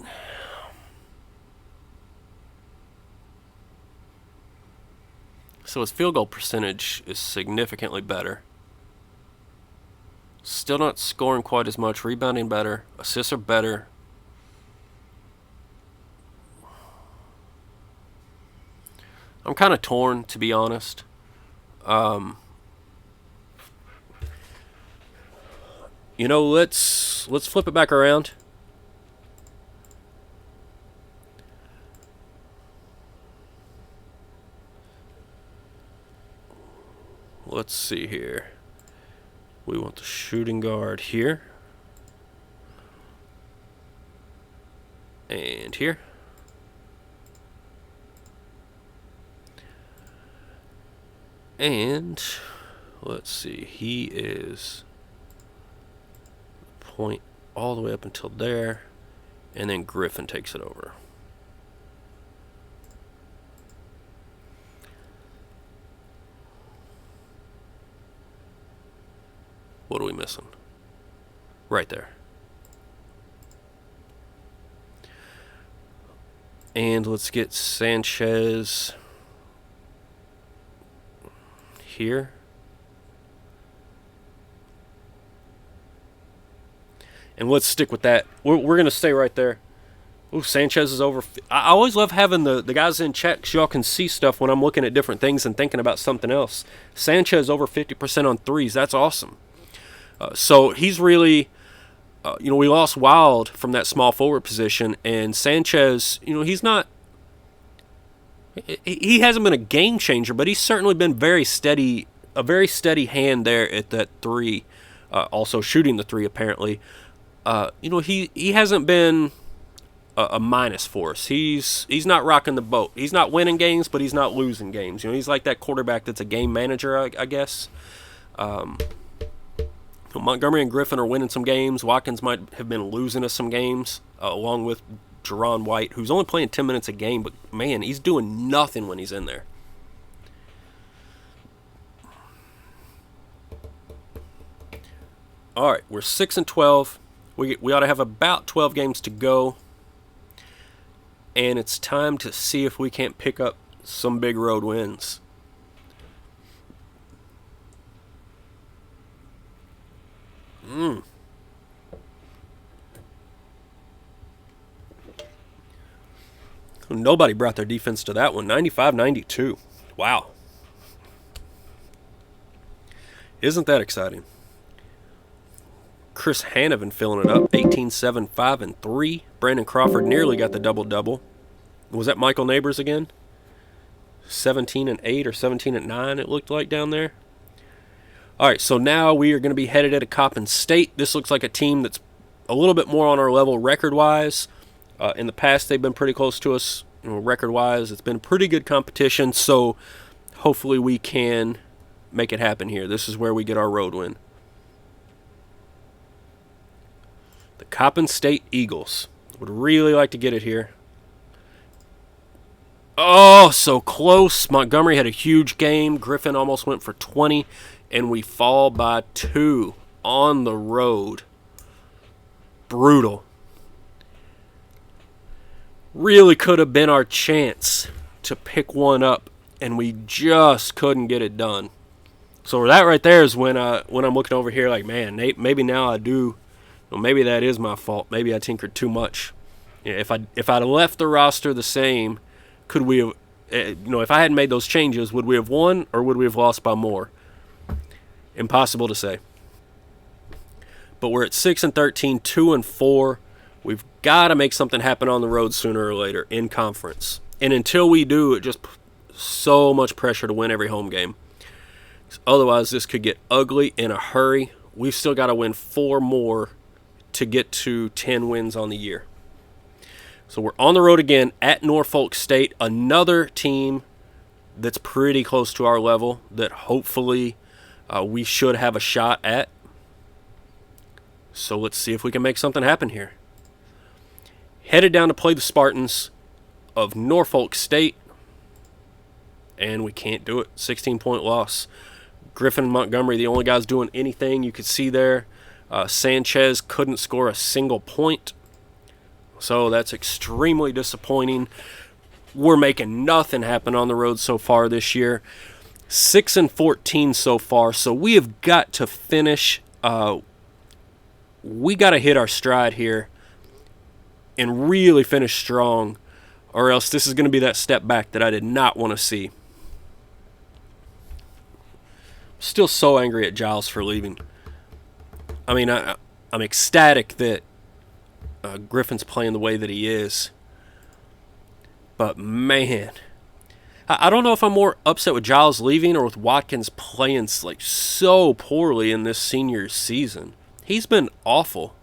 So his field goal percentage is significantly better. Still not scoring quite as much. Rebounding better. Assists are better. I'm kind of torn, to be honest. You know, let's flip it back around. Let's see here. We want the shooting guard here. And here. And let's see, he is point all the way up until there. And then Griffin takes it over. What are we missing? Right there. And let's get Sanchez here. And let's stick with that. We're going to stay right there. Ooh, Sanchez is over. I always love having the guys in chat, because y'all can see stuff when I'm looking at different things and thinking about something else. Sanchez over 50% on threes. That's awesome. So he's really, we lost Wild from that small forward position, and Sanchez, he's not, he hasn't been a game changer, but he's certainly been very steady, a very steady hand there at that three, also shooting the three apparently. He hasn't been a minus for us. He's not rocking the boat. He's not winning games, but he's not losing games. He's like that quarterback that's a game manager, I guess. Montgomery and Griffin are winning some games. Watkins might have been losing us some games, along with Jerron White, who's only playing 10 minutes a game, but man, he's doing nothing when he's in there. All right, we're 6-12. We ought to have about 12 games to go, and it's time to see if we can't pick up some big road wins. Nobody brought their defense to that one. 95-92. Wow. Isn't that exciting? Chris Hanovan filling it up. 18, 7, 5, and 3. Brandon Crawford nearly got the double-double. Was that Michael Neighbors again? 17 and 8 or 17 and 9 it looked like down there. All right, so now we are going to be headed at a Coppin State. This looks like a team that's a little bit more on our level record-wise. In the past, they've been pretty close to us, record-wise. It's been pretty good competition, so hopefully we can make it happen here. This is where we get our road win. The Coppin State Eagles. Would really like to get it here. Oh, so close. Montgomery had a huge game. Griffin almost went for 20. And we fall by 2 on the road. Brutal. Really could have been our chance to pick one up, and we just couldn't get it done. So that right there is when I'm looking over here like, man, Nate, maybe now I do. Well, maybe that is my fault. Maybe I tinkered too much. If I'd left the roster the same, could we have, if I hadn't made those changes, would we have won or would we have lost by more? Impossible to say. But we're at 6-13, 2-4. We've got to make something happen on the road sooner or later in conference. And until we do, it just so much pressure to win every home game. Otherwise, this could get ugly in a hurry. We've still got to win 4 more to get to 10 wins on the year. So we're on the road again at Norfolk State, another team that's pretty close to our level that hopefully we should have a shot at. So let's see if we can make something happen here. Headed down to play the Spartans of Norfolk State, and we can't do it. 16-point loss. Griffin and Montgomery, the only guys doing anything. You could see there, Sanchez couldn't score a single point. So that's extremely disappointing. We're making nothing happen on the road so far this year. 6-14 so far, so we have got to finish. We got to hit our stride here and really finish strong, or else this is going to be that step back that I did not want to see. Still so angry at Giles for leaving. I mean, I'm ecstatic that Griffin's playing the way that he is. But, man, I don't know if I'm more upset with Giles leaving or with Watkins playing like so poorly in this senior season. He's been awful.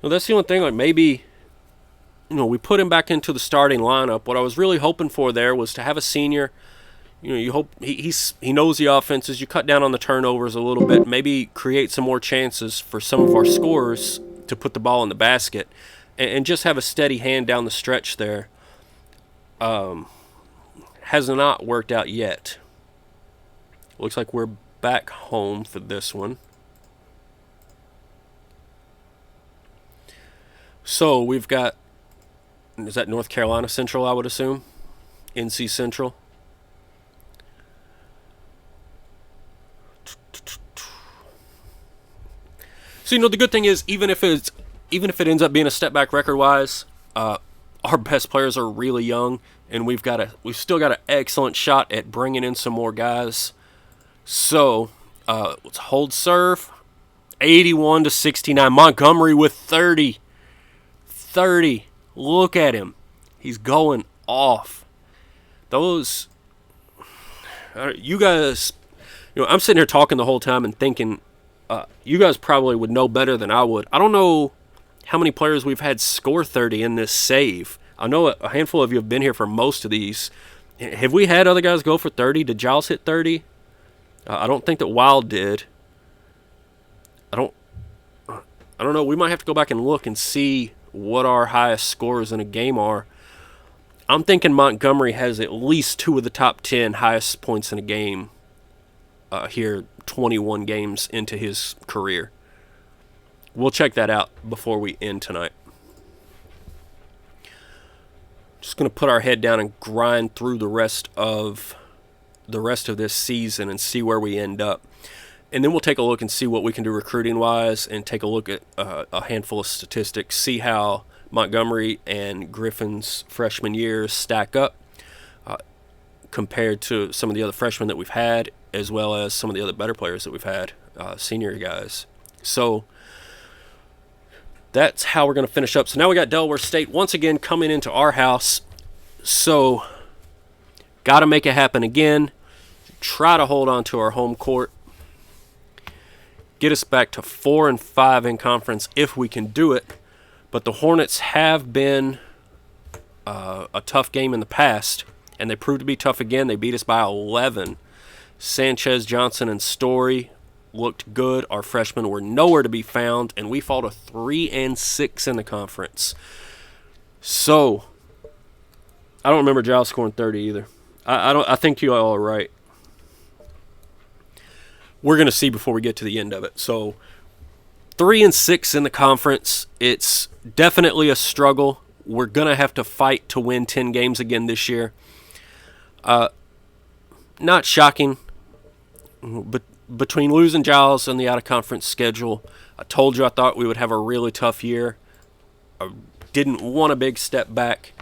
Well, that's the only thing, like maybe, we put him back into the starting lineup. What I was really hoping for there was to have a senior. You hope he knows the offenses. You cut down on the turnovers a little bit. Maybe create some more chances for some of our scorers to put the ball in the basket, and just have a steady hand down the stretch there. Has not worked out yet. Looks like we're back home for this one. So we've got, is that North Carolina Central, I would assume? NC Central. So, the good thing is, even if it ends up being a step back record-wise, our best players are really young, and we've still got an excellent shot at bringing in some more guys. So, let's hold serve. 81-69. Montgomery with 30. 30. Look at him. He's going off. Those, you guys, I'm sitting here talking the whole time and thinking, you guys probably would know better than I would. I don't know how many players we've had score 30 in this save. I know a handful of you have been here for most of these. Have we had other guys go for 30? Did Giles hit 30? I don't think that Wild did. I don't know. We might have to go back and look and see what our highest scores in a game are. I'm thinking Montgomery has at least 2 of the top 10 highest points in a game here, 21 games into his career. We'll check that out before we end tonight. Just going to put our head down and grind through the rest of this season and see where we end up. And then we'll take a look and see what we can do recruiting-wise and take a look at a handful of statistics, see how Montgomery and Griffin's freshman years stack up compared to some of the other freshmen that we've had, as well as some of the other better players that we've had, senior guys. So that's how we're going to finish up. So now we got Delaware State once again coming into our house. So got to make it happen again. Try to hold on to our home court. Get us back to 4-5 in conference if we can do it. But the Hornets have been a tough game in the past, and they proved to be tough again. They beat us by 11. Sanchez, Johnson, and Story looked good. Our freshmen were nowhere to be found, and we fought a 3-6 in the conference. So I don't remember Giles scoring 30 either. I think you all are right. We're going to see before we get to the end of it. So 3-6 in the conference. It's definitely a struggle. We're going to have to fight to win 10 games again this year. Not shocking, but between losing Giles and the out-of-conference schedule, I told you I thought we would have a really tough year. I didn't want a big step back,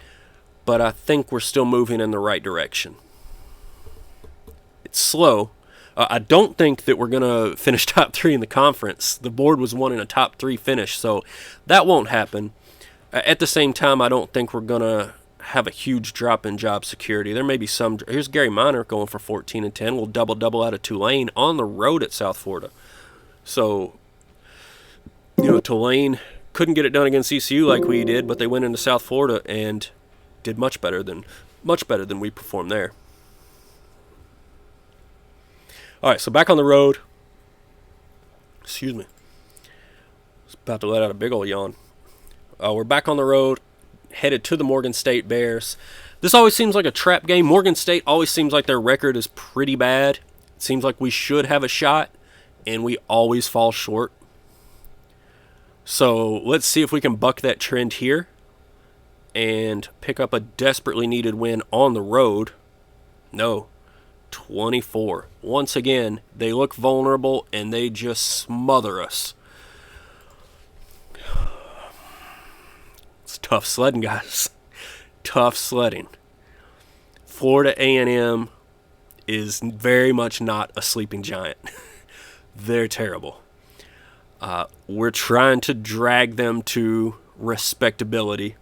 but I think we're still moving in the right direction. It's slow. I don't think that we're going to finish top 3 in the conference. The board was wanting a top 3 finish, so that won't happen. At the same time, I don't think we're going to have a huge drop in job security. There may be some. Here's Gary Minor going for 14 and 10. We'll double out of Tulane on the road at South Florida. So, Tulane couldn't get it done against ECU like we did, but they went into South Florida and did much better than we performed there. All right, so back on the road. Excuse me. I was about to let out a big old yawn. We're back on the road, headed to the Morgan State Bears. This always seems like a trap game. Morgan State always seems like their record is pretty bad. It seems like we should have a shot, and we always fall short. So let's see if we can buck that trend here and pick up a desperately needed win on the road. No, 24. Once again, they look vulnerable, and they just smother us. It's tough sledding, guys. Tough sledding. Florida A&M is very much not a sleeping giant. They're terrible. We're trying to drag them to respectability,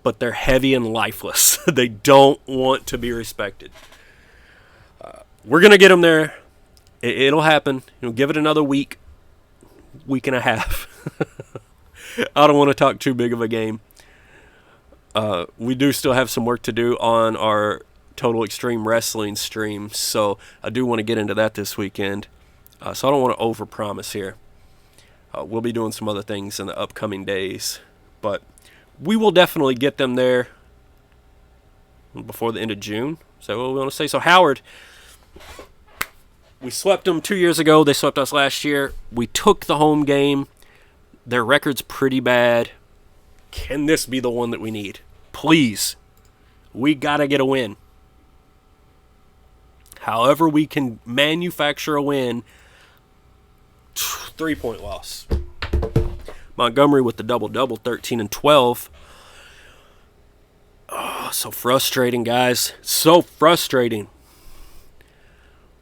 but they're heavy and lifeless. They don't want to be respected. We're going to get them there. It'll happen. Give it another week and a half. I don't want to talk too big of a game. We do still have some work to do on our Total Extreme Wrestling stream, so I do want to get into that this weekend. So I don't want to overpromise here. We'll be doing some other things in the upcoming days, but we will definitely get them there before the end of June. Is that what we want to say? So Howard, we swept them 2 years ago. They swept us last year. We took the home game. Their record's pretty bad. Can this be the one that we need? Please. We got to get a win. However we can manufacture a win, 3-point loss. Montgomery with the double-double, 13 and 12. Oh, so frustrating, guys. So frustrating.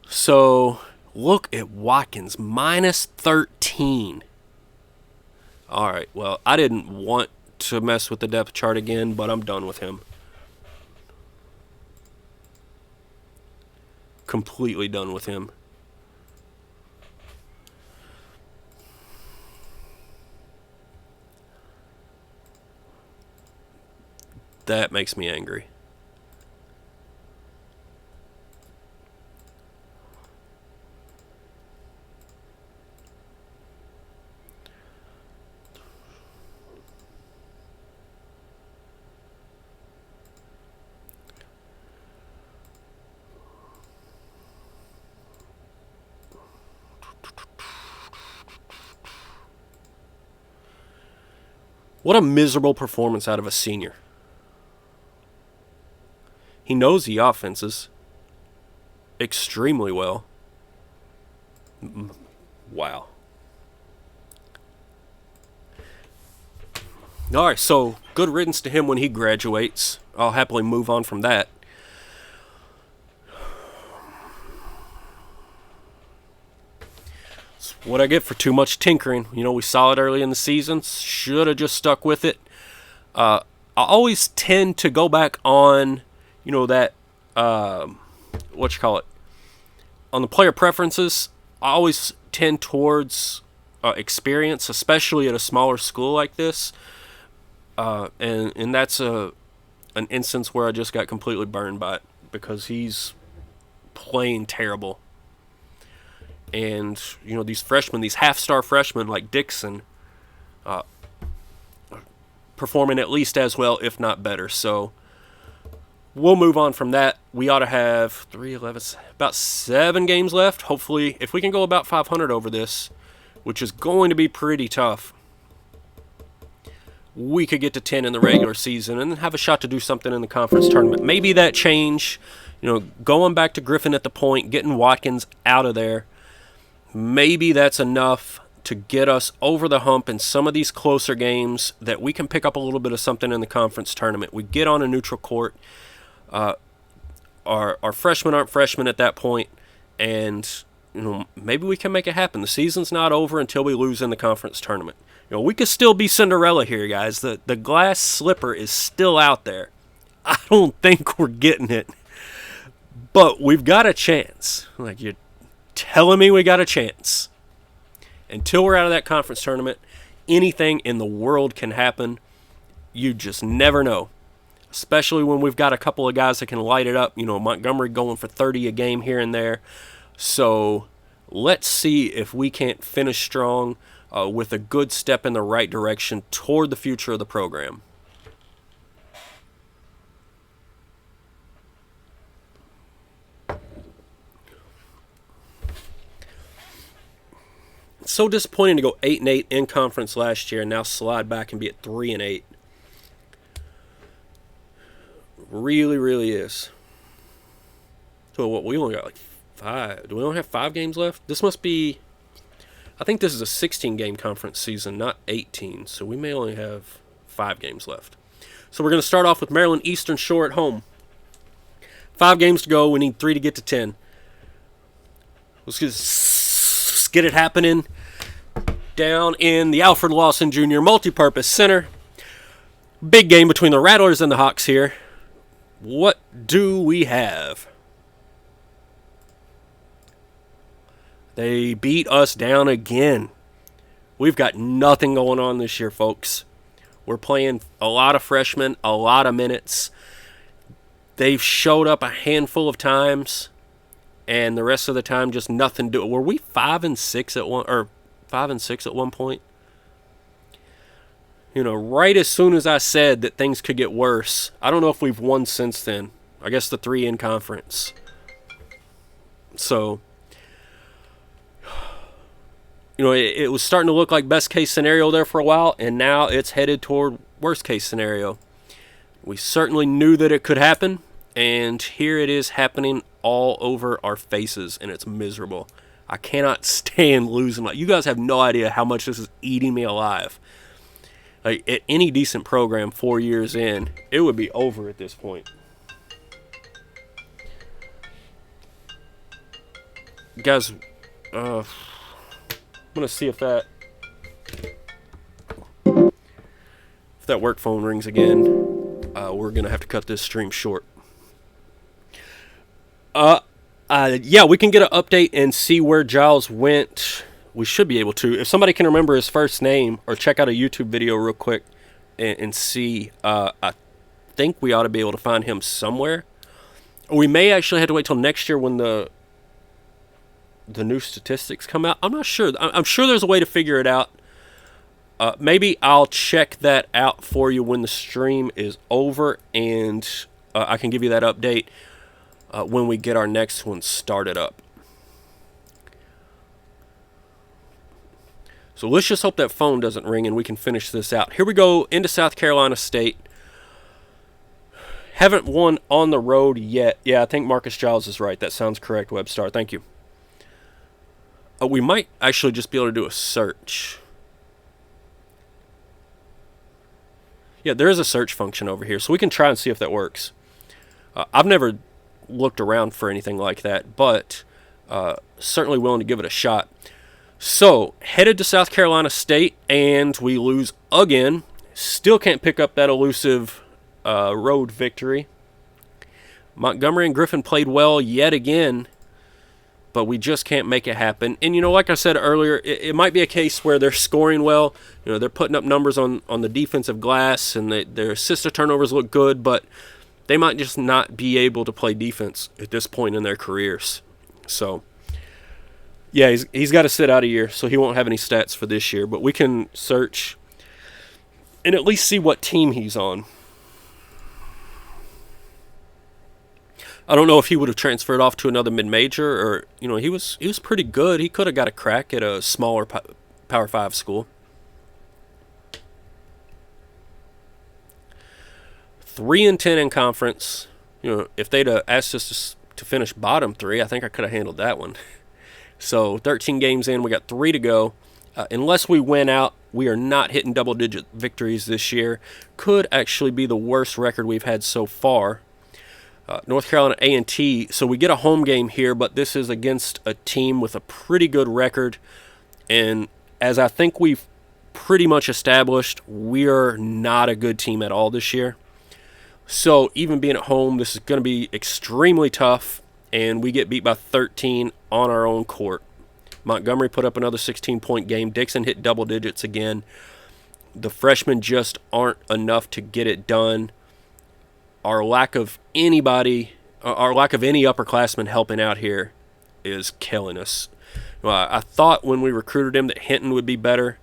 So, look at Watkins, minus 13. All right, well, I didn't want to mess with the depth chart again, but I'm done with him. Completely done with him. That makes me angry. What a miserable performance out of a senior. He knows the offenses extremely well. Wow. All right, so good riddance to him when he graduates. I'll happily move on from that. It's what I get for too much tinkering. We saw it early in the season. Should have just stuck with it. I always tend to go back on, that, on the player preferences. I always tend towards experience, especially at a smaller school like this. And that's an instance where I just got completely burned by it because he's playing terrible. And, these freshmen, these half-star freshmen like Dixon, performing at least as well, if not better. So we'll move on from that. We ought to have about 7 games left. Hopefully, if we can go about 500 over this, which is going to be pretty tough, we could get to 10 in the regular season and have a shot to do something in the conference tournament. Maybe that change, going back to Griffin at the point, getting Watkins out of there, maybe that's enough to get us over the hump in some of these closer games that we can pick up a little bit of something in the conference tournament. We get on a neutral court. Our freshmen aren't freshmen at that point, and maybe we can make it happen. The season's not over until we lose in the conference tournament. We could still be Cinderella here, guys. The glass slipper is still out there. I don't think we're getting it, but we've got a chance. Like, you're telling me we got a chance. Until we're out of that conference tournament, anything in the world can happen. You just never know. Especially when we've got a couple of guys that can light it up. Montgomery going for 30 a game here and there. So let's see if we can't finish strong with a good step in the right direction toward the future of the program. It's so disappointing to go 8-8 in conference last year and now slide back and be at 3-8. Really, really is. So what, we only got like 5. Do we only have 5 games left? This must be, I think this is a 16-game conference season, not 18. So we may only have 5 games left. So we're going to start off with Maryland Eastern Shore at home. 5 games to go. We need 3 to get to 10. Let's get it happening down in the Alfred Lawson Jr. Multipurpose Center. Big game between the Rattlers and the Hawks here. What do we have? They beat us down again. We've got nothing going on this year, folks. We're playing a lot of freshmen, a lot of minutes. They've showed up a handful of times, and the rest of the time just nothing to do. Were we 5-6 at one, or 5-6 at one point? Right as soon as I said that things could get worse, I don't know if we've won since then. I guess the 3 in conference. So, it was starting to look like best case scenario there for a while, and now it's headed toward worst case scenario. We certainly knew that it could happen, and here it is happening all over our faces, and it's miserable. I cannot stand losing. You guys have no idea how much this is eating me alive. Like, at any decent program 4 years in, it would be over at this point. Guys, I'm going to see if that work phone rings again. We're going to have to cut this stream short. Yeah, we can get an update and see where Giles went. We should be able to. If somebody can remember his first name or check out a YouTube video real quick and see, I think we ought to be able to find him somewhere. We may actually have to wait till next year when the new statistics come out. I'm not sure. I'm sure there's a way to figure it out. Maybe I'll check that out for you when the stream is over, and I can give you that update when we get our next one started up. So let's just hope that phone doesn't ring and we can finish this out. Here we go into South Carolina State. Haven't won on the road yet. Yeah, I think Marcus Giles is right. That sounds correct, Webstar. Thank you. We might actually just be able to do a search. Yeah, there is a search function over here, so we can try and see if that works. I've never looked around for anything like that, but certainly willing to give it a shot. So, headed to South Carolina State, and we lose again. Still can't pick up that elusive road victory. Montgomery and Griffin played well yet again, but we just can't make it happen. And, like I said earlier, it might be a case where they're scoring well. They're putting up numbers on the defensive glass, and their assist to turnovers look good, but they might just not be able to play defense at this point in their careers. So, yeah, he's got to sit out a year, so he won't have any stats for this year. But we can search and at least see what team he's on. I don't know if he would have transferred off to another mid-major, or he was pretty good. He could have got a crack at a smaller Power 5 school. 3-10 in conference. If they'd asked us to finish bottom 3, I think I could have handled that one. So 13 games in, we got 3 to go. Unless we win out, we are not hitting double-digit victories this year. Could actually be the worst record we've had so far. North Carolina A&T. So we get a home game here, but this is against a team with a pretty good record. And as I think we've pretty much established, we're not a good team at all this year. So even being at home, this is going to be extremely tough, and we get beat by 13 on our own court. Montgomery put up another 16-point game. Dixon hit double digits again. The freshmen just aren't enough to get it done. Our lack of any upperclassmen helping out here is killing us. I thought when we recruited him that Hinton would be better.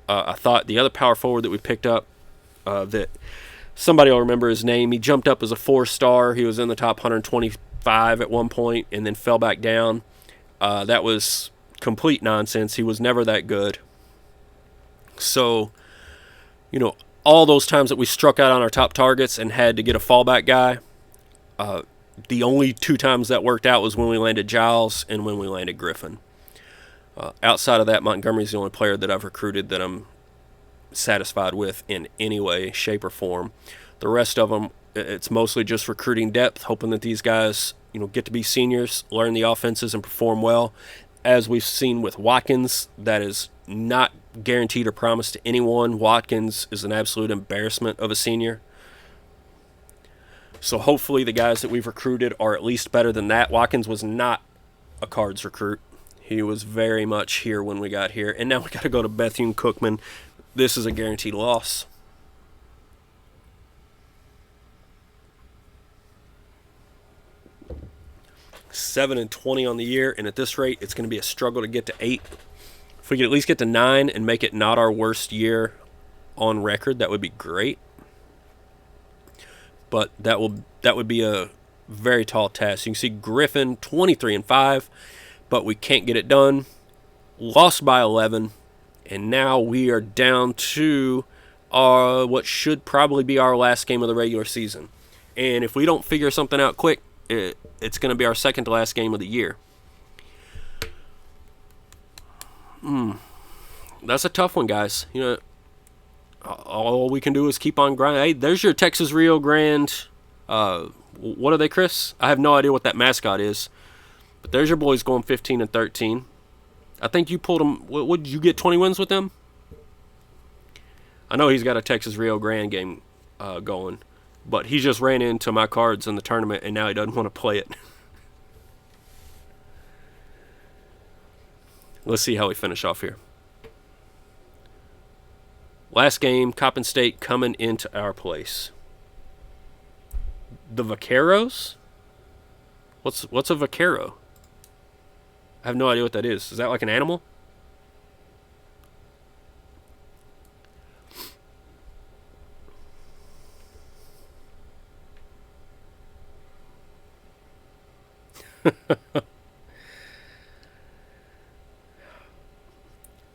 I thought the other power forward that we picked up, that somebody will remember his name, he jumped up as a 4-star. He was in the top 125 at one point and then fell back down. That was complete nonsense. He was never that good. So, all those times that we struck out on our top targets and had to get a fallback guy, the only 2 times that worked out was when we landed Giles and when we landed Griffin. Outside of that, Montgomery's the only player that I've recruited that I'm satisfied with in any way, shape, or form. The rest of them, it's mostly just recruiting depth, hoping that these guys, get to be seniors, learn the offenses, and perform well. As we've seen with Watkins, that is not guaranteed or promised to anyone. Watkins is an absolute embarrassment of a senior. So hopefully the guys that we've recruited are at least better than that. Watkins was not a Cards recruit. He was very much here when we got here. And now we got to go to Bethune-Cookman. This is a guaranteed loss. $7-20 on the year, and at this rate, it's going to be a struggle to get to 8. If we could at least get to 9 and make it not our worst year on record, that would be great. But that would be a very tall task. You can see Griffin 23-5, but we can't get it done. Lost by 11, and now we are down to what should probably be our last game of the regular season. And if we don't figure something out quick, it's going to be our second to last game of the year. That's a tough one, guys. All we can do is keep on grinding. Hey, there's your Texas Rio Grande. What are they, Chris? I have no idea what that mascot is. But there's your boys going 15-13. I think you pulled them. What did you get 20 wins with them? I know he's got a Texas Rio Grande game going. But he just ran into my Cards in the tournament, and now he doesn't want to play it. Let's see how we finish off here. Last game, Coppin State coming into our place. The Vaqueros? What's a vaquero? I have no idea what that is. Is that like an animal?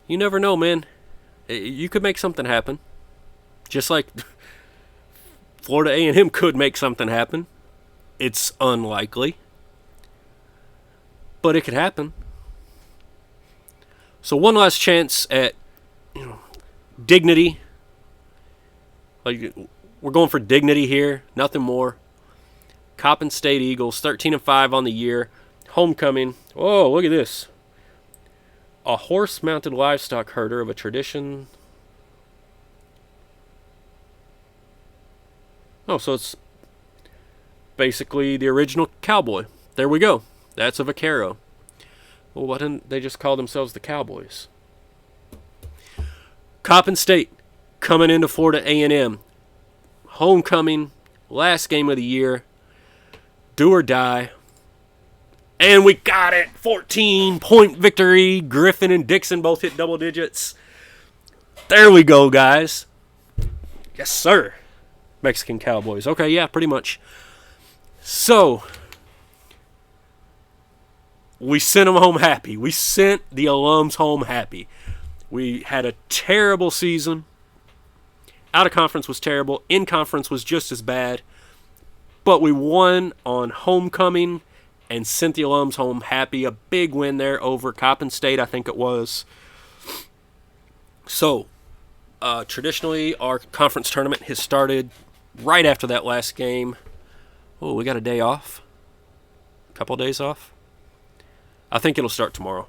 You never know, man. You could make something happen. Just like Florida A&M could make something happen. It's unlikely, but it could happen. So one last chance at dignity. Like, we're going for dignity here, nothing more. Coppin State Eagles, 13-5 on the year. Homecoming. Oh, look at this. A horse-mounted livestock herder of a tradition. Oh, so it's basically the original cowboy. There we go. That's a vaquero. Well, why didn't they just call themselves the Cowboys? Coppin State coming into Florida A&M. Homecoming, last game of the year. Do or die. And we got it. 14-point victory. Griffin and Dixon both hit double digits. There we go, guys. Yes, sir. Mexican Cowboys. Okay, yeah, pretty much. So, we sent them home happy. We sent the alums home happy. We had a terrible season. Out of conference was terrible. In conference was just as bad. But we won on homecoming and sent the alums home happy. A big win there over Coppin State, I think it was. So, traditionally, our conference tournament has started right after that last game. Oh, we got a day off. A couple days off. I think it'll start tomorrow.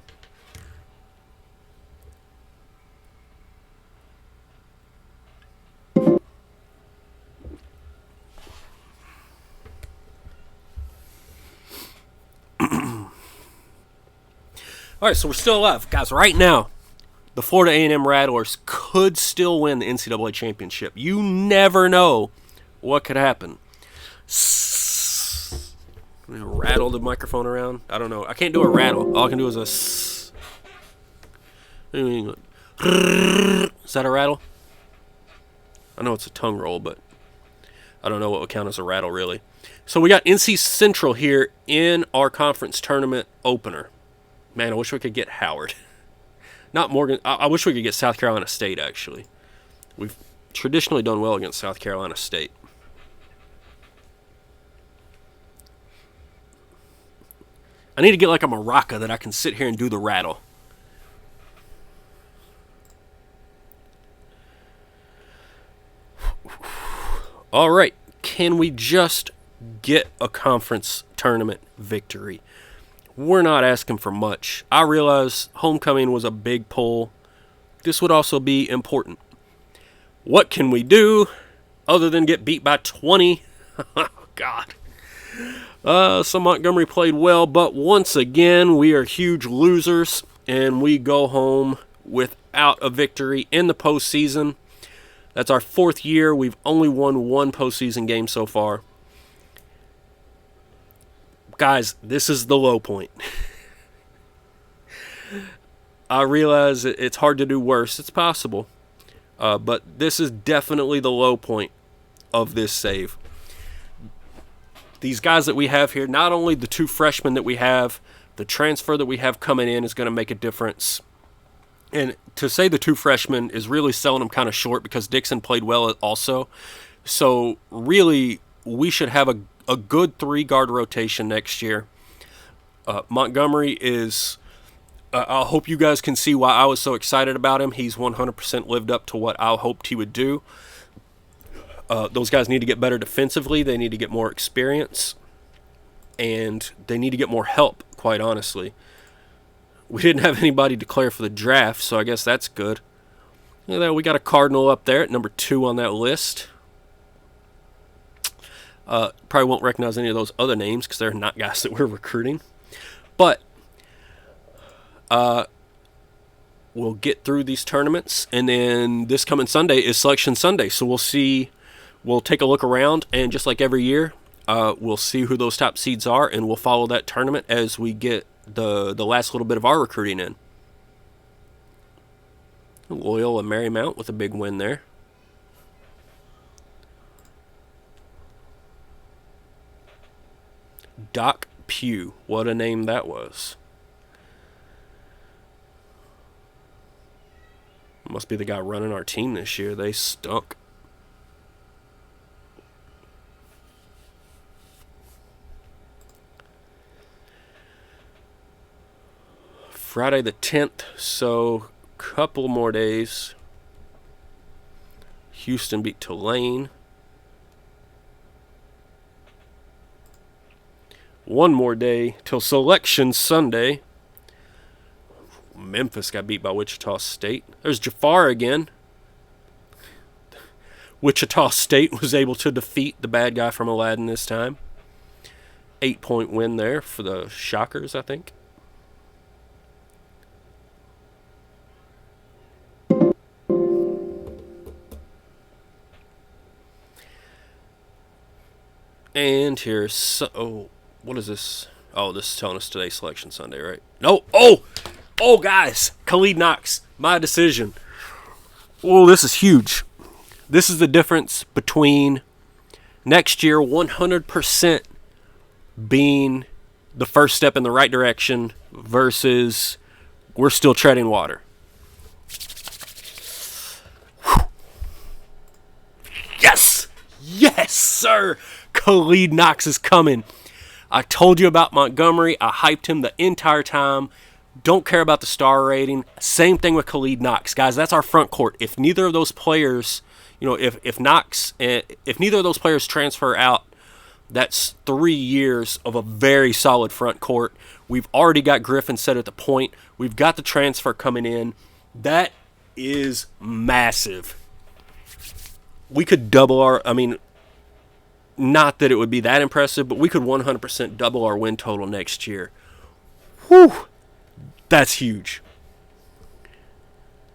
All right, so we're still alive. Guys, right now, the Florida A&M Rattlers could still win the NCAA championship. You never know what could happen. Rattle the microphone around. I don't know. I can't do a rattle. All I can do is a s. Is that a rattle? I know it's a tongue roll, but I don't know what would count as a rattle, really. So we got NC Central here in our conference tournament opener. Man, I wish we could get Howard. Not Morgan. I wish we could get South Carolina State, actually. We've traditionally done well against South Carolina State. I need to get like a maraca that I can sit here and do the rattle. All right. Can we just get a conference tournament victory? We're not asking for much. I realize homecoming was a big pull. This would also be important. What can we do other than get beat by 20? Oh, God. So Montgomery played well, but once again, we are huge losers, and we go home without a victory in the postseason. That's our 4th year. We've only won 1 postseason game so far. Guys, this is the low point. I realize it's hard to do worse. It's possible. But this is definitely the low point of this save. These guys that we have here, not only the 2 freshmen that we have, the transfer that we have coming in is going to make a difference. And to say the 2 freshmen is really selling them kind of short because Dixon played well also. So really, we should have a good 3-guard rotation next year. Montgomery is... I hope you guys can see why I was so excited about him. He's 100% lived up to what I hoped he would do. Those guys need to get better defensively. They need to get more experience. And they need to get more help, quite honestly. We didn't have anybody declare for the draft, so I guess that's good. Look at that, we got a Cardinal up there at number 2 on that list. Probably won't recognize any of those other names because they're not guys that we're recruiting. But we'll get through these tournaments, and then this coming Sunday is Selection Sunday. So we'll see. We'll take a look around, and just like every year, we'll see who those top seeds are, and we'll follow that tournament as we get the last little bit of our recruiting in. Loyola Marymount with a big win there. Doc Pugh. What a name that was. Must be the guy running our team this year. They stunk. Friday the 10th, so couple more days. Houston beat Tulane. One more day till Selection Sunday. Memphis got beat by Wichita State. There's Jafar again. Wichita State was able to defeat the bad guy from Aladdin this time. 8-point win there for the Shockers, I think. And here's... Oh, what is this? Oh, this is telling us today's Selection Sunday, right? No. Oh, guys. Khalid Knox. My decision. Oh, this is huge. This is the difference between next year 100% being the first step in the right direction versus we're still treading water. Whew. Yes! Yes, sir! Khalid Knox is coming. I told you about Montgomery. I hyped him the entire time. Don't care about the star rating. Same thing with Khalid Knox. Guys, that's our front court. If neither of those players, if neither of those players transfer out That's 3 years of a very solid front court. We've already got Griffin set at the point. We've got the transfer coming in. That is massive. We could double our, I mean, not that it would be that impressive, but we could 100% double our win total next year. Whew. That's huge.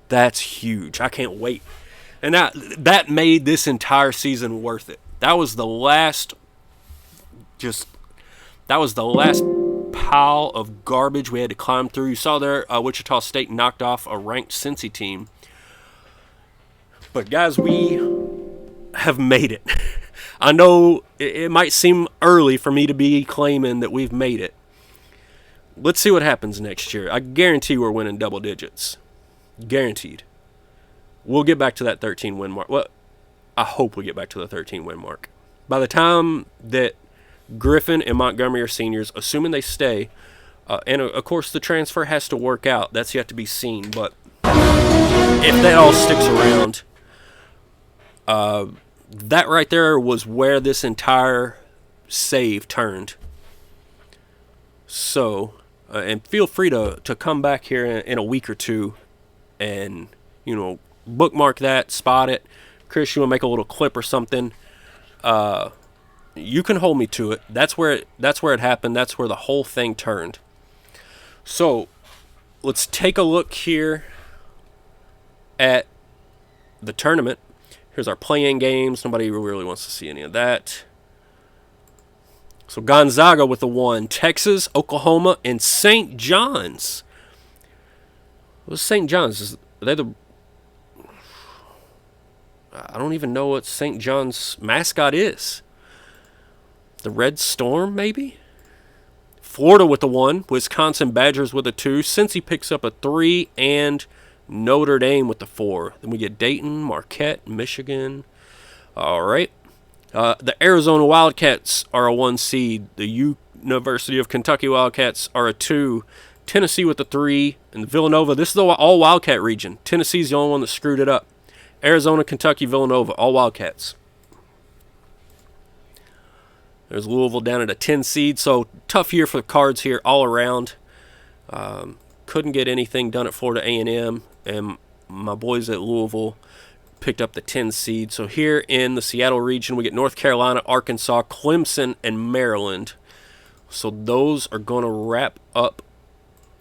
That's huge. I can't wait. And that made this entire season worth it. That was the last pile of garbage we had to climb through. You saw there, Wichita State knocked off a ranked Cincy team. But guys, we have made it. I know it might seem early for me to be claiming that we've made it. Let's see what happens next year. I guarantee we're winning double digits. Guaranteed. We'll get back to that 13 win mark. Well, I hope we get back to the 13 win mark. By the time that Griffin and Montgomery are seniors, assuming they stay, and of course the transfer has to work out. That's yet to be seen. But if that all sticks around, that right there was where this entire save turned. So, and feel free to come back here in a week or two and, bookmark that, spot it. Chris, you want to make a little clip or something? You can hold me to it. That's where it happened. That's where the whole thing turned. So, let's take a look here at the tournament. Here's our play-in games. Nobody really wants to see any of that. So Gonzaga with the 1. Texas, Oklahoma, and St. John's. What's St. John's? Are they the... I don't even know what St. John's mascot is. The Red Storm, maybe? Florida with the 1. Wisconsin Badgers with a 2. Cincy picks up a 3. And Notre Dame with the 4. Then we get Dayton, Marquette, Michigan. All right. The Arizona Wildcats are a 1 seed. The University of Kentucky Wildcats are a 2. Tennessee with the 3. And Villanova, this is the all Wildcat region. Tennessee's the only one that screwed it up. Arizona, Kentucky, Villanova, all Wildcats. There's Louisville down at a 10 seed. So tough year for the Cards here all around. Couldn't get anything done at Florida A&M. And my boys at Louisville picked up the 10 seed. So here in the Seattle region, we get North Carolina, Arkansas, Clemson, and Maryland. So those are going to wrap up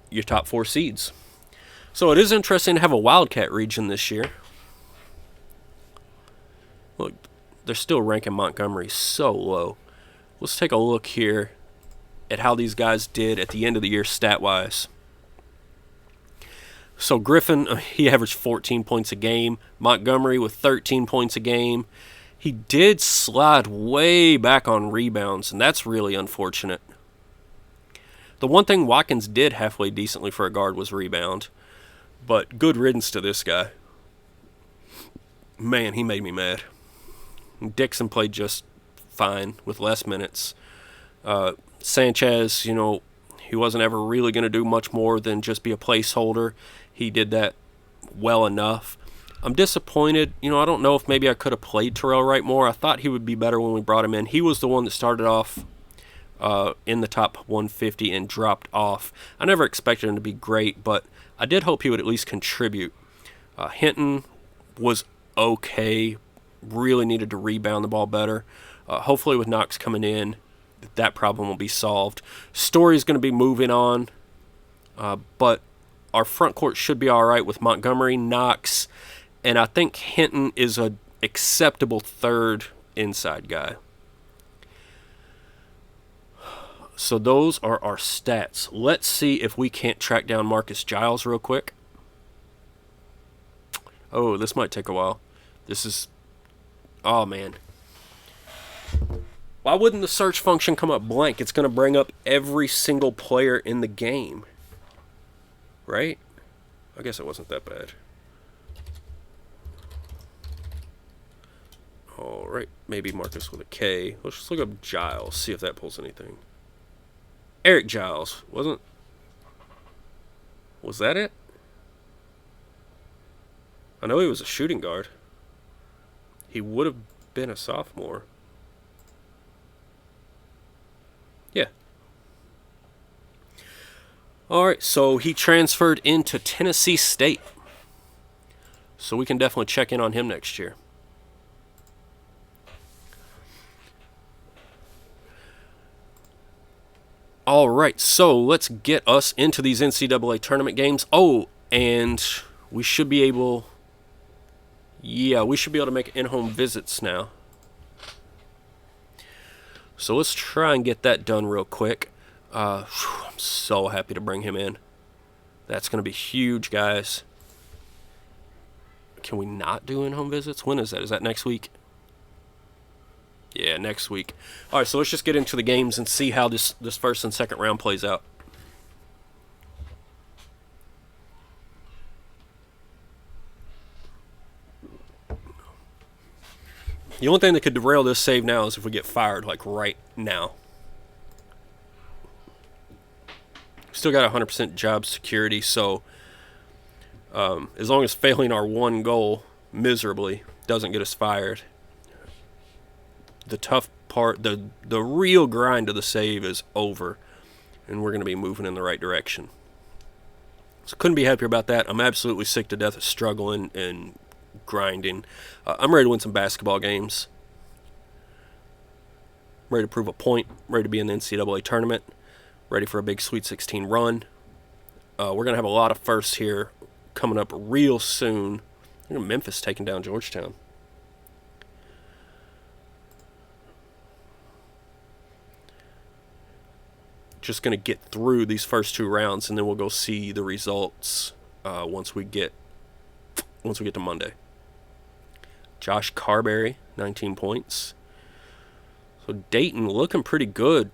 your top 4 seeds. So it is interesting to have a Wildcat region this year. Look, they're still ranking Montgomery so low. Let's take a look here at how these guys did at the end of the year stat-wise. So Griffin, he averaged 14 points a game. Montgomery with 13 points a game. He did slide way back on rebounds, and that's really unfortunate. The one thing Watkins did halfway decently for a guard was rebound. But good riddance to this guy. Man, he made me mad. Dixon played just fine with less minutes. Sanchez, he wasn't ever really going to do much more than just be a placeholder. He did that well enough. I'm disappointed. I don't know if maybe I could have played Terrell Wright more. I thought he would be better when we brought him in. He was the one that started off in the top 150 and dropped off. I never expected him to be great, but I did hope he would at least contribute. Hinton was okay. Really needed to rebound the ball better. Hopefully with Knox coming in, that problem will be solved. Story's going to be moving on, but our front court should be all right with Montgomery, Knox, and I think Hinton is an acceptable third inside guy. So those are our stats. Let's see if we can't track down Marcus Giles real quick. Oh, this might take a while. Oh, man. Why wouldn't the search function come up blank? It's going to bring up every single player in the game. Right? I guess it wasn't that bad. Alright, maybe Marcus with a K. Let's just look up Giles, see if that pulls anything. Eric Giles, was that it? I know he was a shooting guard. He would have been a sophomore. Yeah. All right, so he transferred into Tennessee State. So we can definitely check in on him next year. All right, so let's get us into these NCAA tournament games. Oh, and we should be able... Yeah, we should be able to make in-home visits now. So let's try and get that done real quick. I'm so happy to bring him in. That's going to be huge, guys. Can we not do in-home visits? When is that? Is that next week? Yeah, next week. All right, so let's just get into the games and see how this first and second round plays out. The only thing that could derail this save now is if we get fired, like right now. Still got 100% job security, so as long as failing our one goal miserably doesn't get us fired. The tough part, the real grind of the save is over, and we're going to be moving in the right direction. So couldn't be happier about that. I'm absolutely sick to death of struggling and grinding. I'm ready to win some basketball games. Ready to prove a point. Ready to be in the NCAA tournament. Ready for a big Sweet 16 run. We're going to have a lot of firsts here coming up real soon. Memphis taking down Georgetown. Just going to get through these first two rounds, and then we'll go see the results once we get to Monday. Josh Carberry, 19 points. So Dayton looking pretty good.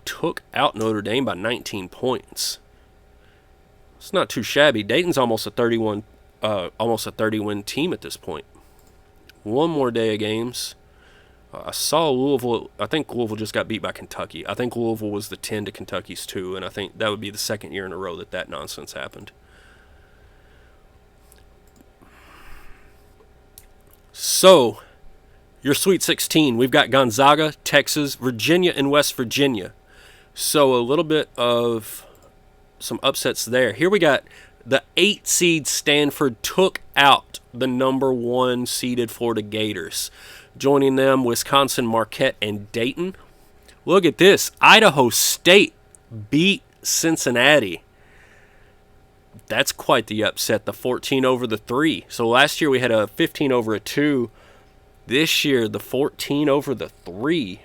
Took out Notre Dame by 19 points. It's not too shabby. Dayton's almost a 30-win team at this point. One more day of games. I saw Louisville. I think Louisville just got beat by Kentucky. I think Louisville was the 10 to Kentucky's 2, and I think that would be the second year in a row that nonsense happened. So, your Sweet 16, we've got Gonzaga, Texas, Virginia, and West Virginia. So a little bit of some upsets there. Here we got the 8 seed Stanford took out the number 1 seeded Florida Gators. Joining them, Wisconsin, Marquette, and Dayton. Look at this. Idaho State beat Cincinnati. That's quite the upset, the 14 over the 3. So last year we had a 15 over a 2. This year, the 14 over the 3.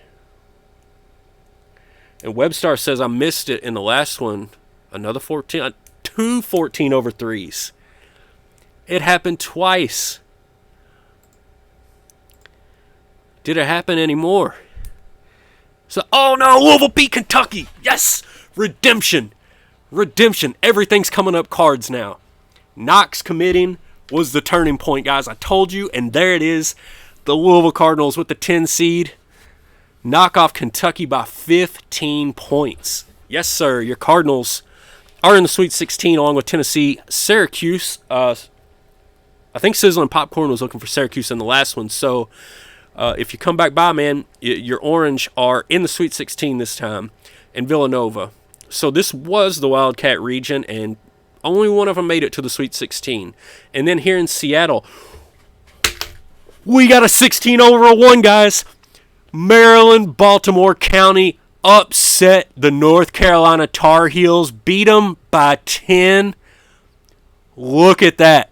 And Webstar says I missed it in the last one. Another 14. 2 14 over 3s. It happened twice. Did it happen anymore? So, oh no, Louisville beat Kentucky. Yes! Redemption. Redemption. Everything's coming up cards now. Knox committing was the turning point, guys. I told you, and there it is. The Louisville Cardinals with the 10 seed knock off Kentucky by 15 points. Yes, sir. Your Cardinals are in the Sweet 16 along with Tennessee. Syracuse, I think Sizzling Popcorn was looking for Syracuse in the last one. So if you come back by, man, your Orange are in the Sweet 16 this time, and Villanova. So this was the Wildcat region, and only one of them made it to the Sweet 16. And then here in Seattle, we got a 16 over a 1, guys. Maryland, Baltimore County upset the North Carolina Tar Heels. Beat them by 10. Look at that.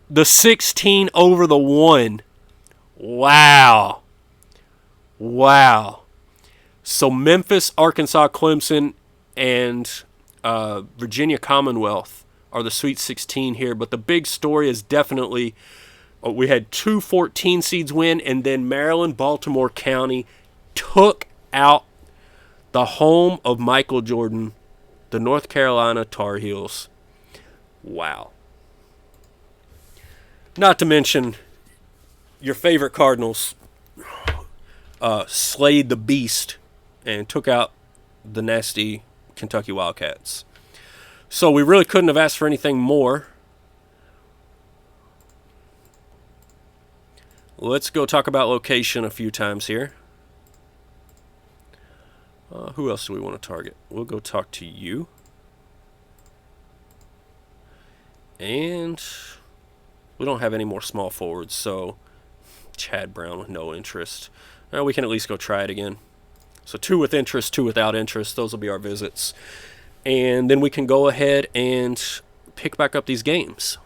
The 16 over the 1. Wow. Wow. So Memphis, Arkansas, Clemson, and Virginia Commonwealth are the Sweet 16 here. But the big story is definitely we had 2 14 seeds win, and then Maryland, Baltimore County took out the home of Michael Jordan, the North Carolina Tar Heels. Wow. Not to mention your favorite Cardinals slayed the beast and took out the nasty Kentucky Wildcats. So we really couldn't have asked for anything more. Let's go talk about location a few times here. Who else do we want to target? We'll go talk to you. And we don't have any more small forwards, so Chad Brown with no interest. We can at least go try it again. So 2 with interest, 2 without interest. Those will be our visits. And then we can go ahead and pick back up these games.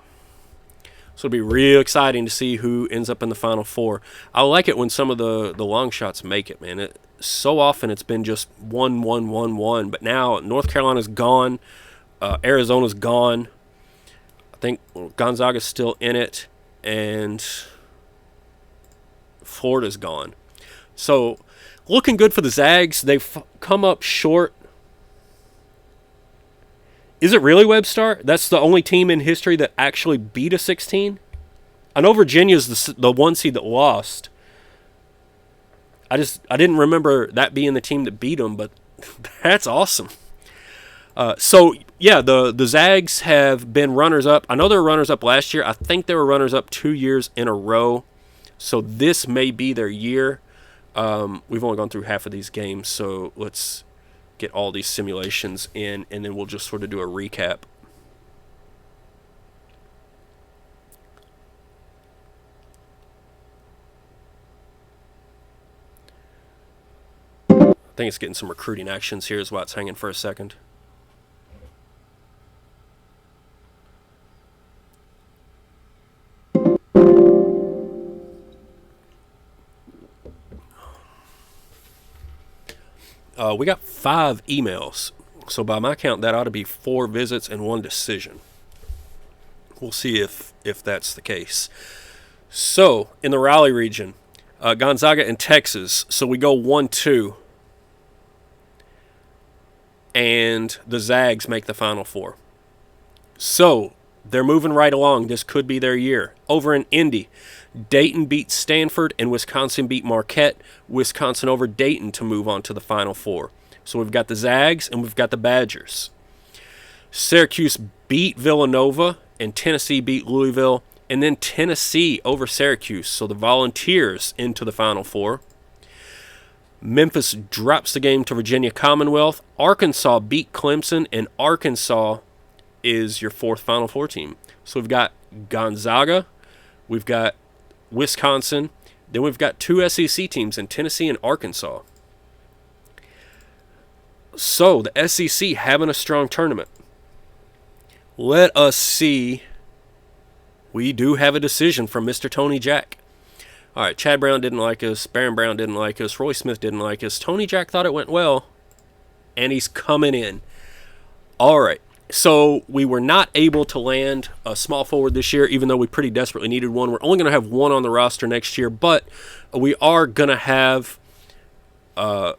So it'll be real exciting to see who ends up in the Final Four. I like it when some of the long shots make it, man. So often it's been just 1-1-1-1. But now North Carolina's gone. Arizona's gone. I think Gonzaga's still in it. And Florida's gone. So looking good for the Zags. They've come up short. Is it really Webstar? That's the only team in history that actually beat a 16? I know Virginia's the 1 seed that lost. I didn't remember that being the team that beat them, but that's awesome. So, yeah, the Zags have been runners-up. I know they were runners-up last year. I think they were runners-up 2 years in a row. So this may be their year. We've only gone through half of these games, so let's get all these simulations in, and then we'll just sort of do a recap. I think it's getting some recruiting actions here is why it's hanging for a second. We got 5 emails. So by my count, that ought to be 4 visits and 1 decision. We'll see if that's the case. So, in the Raleigh region, Gonzaga and Texas. So we go 1-2. And the Zags make the Final Four. So, they're moving right along. This could be their year. Over in Indy, Dayton beat Stanford and Wisconsin beat Marquette. Wisconsin over Dayton to move on to the Final Four. So we've got the Zags and we've got the Badgers. Syracuse beat Villanova and Tennessee beat Louisville. And then Tennessee over Syracuse. So the Volunteers into the Final Four. Memphis drops the game to Virginia Commonwealth. Arkansas beat Clemson, and Arkansas is your 4th Final Four team. So we've got Gonzaga, we've got Wisconsin, then we've got 2 SEC teams in Tennessee and Arkansas. So the SEC having a strong tournament. Let us see. We do have a decision from Mr. Tony Jack. All right, Chad Brown didn't like us. Baron Brown didn't like us. Roy Smith didn't like us. Tony Jack thought it went well, and he's coming in. All right, so we were not able to land a small forward this year, even though we pretty desperately needed one. We're only going to have 1 on the roster next year, but we are going to have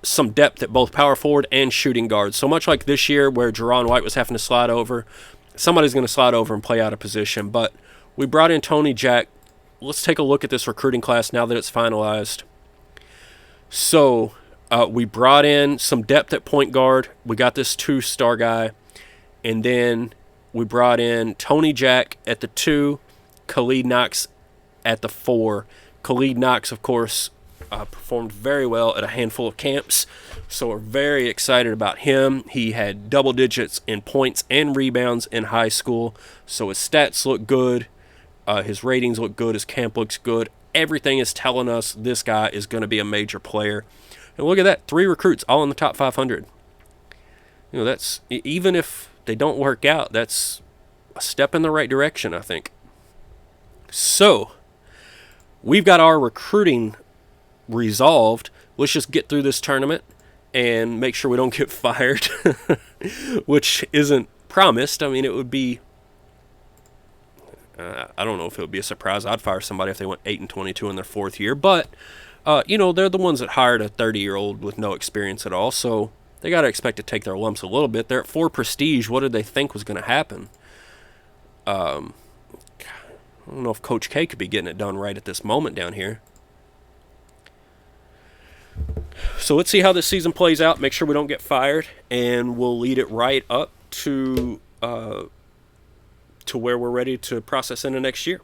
some depth at both power forward and shooting guard. So much like this year where Jerron White was having to slide over, somebody's going to slide over and play out of position. But we brought in Tony Jack. Let's take a look at this recruiting class now that it's finalized. So we brought in some depth at point guard. We got this 2-star guy. And then we brought in Tony Jack at the 2, Khalid Knox at the 4. Khalid Knox, of course, performed very well at a handful of camps. So we're very excited about him. He had double digits in points and rebounds in high school. So his stats look good. His ratings look good. His camp looks good. Everything is telling us this guy is going to be a major player. And look at that. 3 recruits, all in the top 500. You know, that's, even if they don't work out, that's a step in the right direction, I think. So, we've got our recruiting resolved. Let's just get through this tournament and make sure we don't get fired, which isn't promised. I mean, it would be, I don't know if it would be a surprise. I'd fire somebody if they went 8-22 in their 4th year, but, you know, they're the ones that hired a 30-year-old with no experience at all, so they got to expect to take their lumps a little bit. They're at 4 prestige. What did they think was going to happen? I don't know if Coach K could be getting it done right at this moment down here. So let's see how this season plays out. Make sure we don't get fired, and we'll lead it right up to where we're ready to process into next year.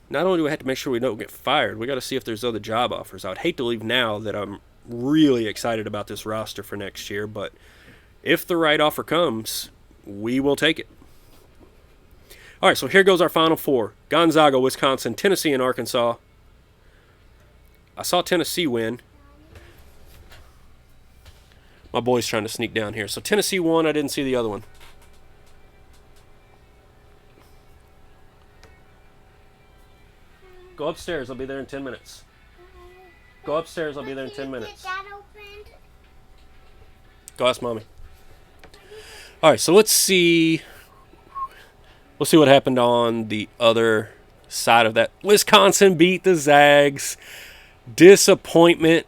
Not only do we have to make sure we don't get fired, we got to see if there's other job offers. I would hate to leave now that I'm really excited about this roster for next year, but if the right offer comes, we will take it. All right, so here goes our Final Four. Gonzaga, Wisconsin, Tennessee, and Arkansas. I saw Tennessee win. My boy's trying to sneak down here. So Tennessee won. I didn't see the other one. Go upstairs. I'll be there in 10 minutes. Go upstairs. I'll be there in 10 minutes. Go ask Mommy. All right, so let's see. We'll see what happened on the other side of that. Wisconsin beat the Zags. Disappointment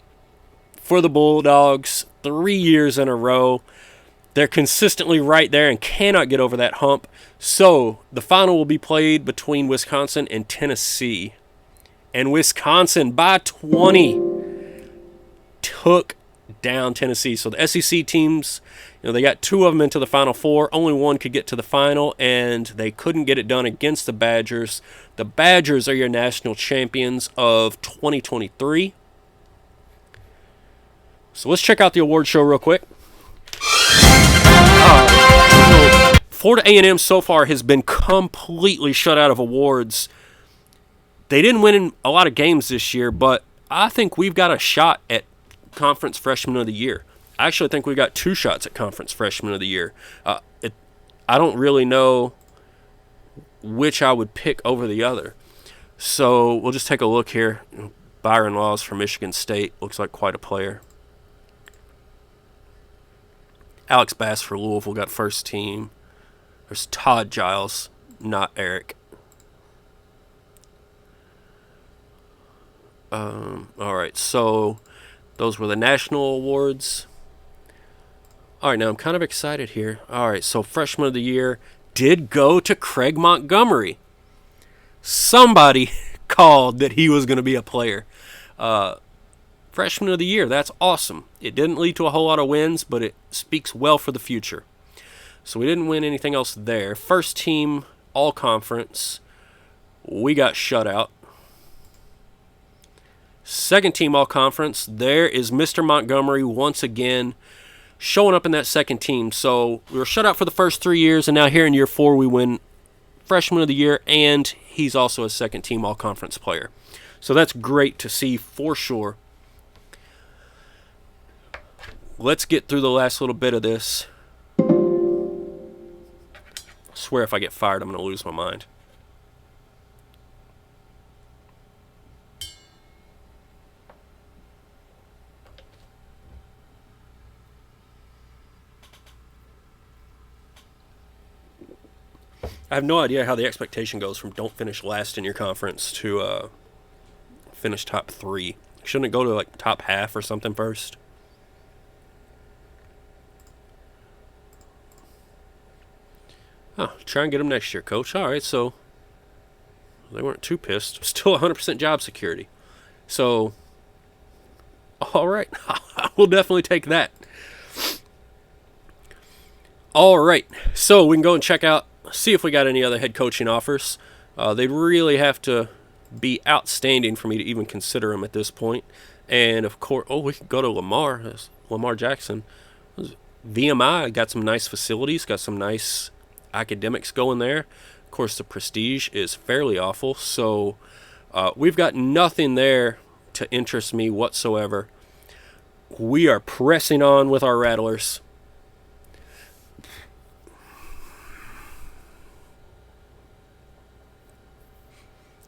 for the Bulldogs 3 years in a row. They're consistently right there and cannot get over that hump. So the final will be played between Wisconsin and Tennessee. And Wisconsin, by 20, took down Tennessee. So the SEC teams, they got 2 of them into the Final Four. Only one could get to the final, and they couldn't get it done against the Badgers. The Badgers are your national champions of 2023. So let's check out the award show real quick. Florida A&M so far has been completely shut out of awards. They didn't win in a lot of games this year, but I think we've got a shot at Conference Freshman of the Year. I actually think we got 2 shots at Conference Freshman of the Year. I don't really know which I would pick over the other. So we'll just take a look here. Byron Laws from Michigan State looks like quite a player. Alex Bass for Louisville got first team. There's Todd Giles, not Eric. All right, so those were the national awards. All right, now I'm kind of excited here. All right, so Freshman of the Year did go to Craig Montgomery. Somebody called that he was going to be a player. Freshman of the Year, that's awesome. It didn't lead to a whole lot of wins, but it speaks well for the future. So we didn't win anything else there. First team all-conference, we got shut out. Second team all-conference, there is Mr. Montgomery once again showing up in that second team. So we were shut out for the first 3 years, and now here in year 4 we win Freshman of the Year, and he's also a second team all-conference player. So that's great to see for sure. Let's get through the last little bit of this. I swear if I get fired, I'm going to lose my mind. I have no idea how the expectation goes from don't finish last in your conference to finish top 3. Shouldn't it go to like top half or something first? Oh, try and get them next year, coach. All right, so they weren't too pissed. Still 100% job security. So, all right, we'll definitely take that. All right, so we can go and check out, see if we got any other head coaching offers. They'd really have to be outstanding for me to even consider them at this point. And, of course, we could go to Lamar. That's Lamar Jackson. VMI got some nice facilities, got some nice academics going there. Of course, the prestige is fairly awful. So we've got nothing there to interest me whatsoever. We are pressing on with our Rattlers.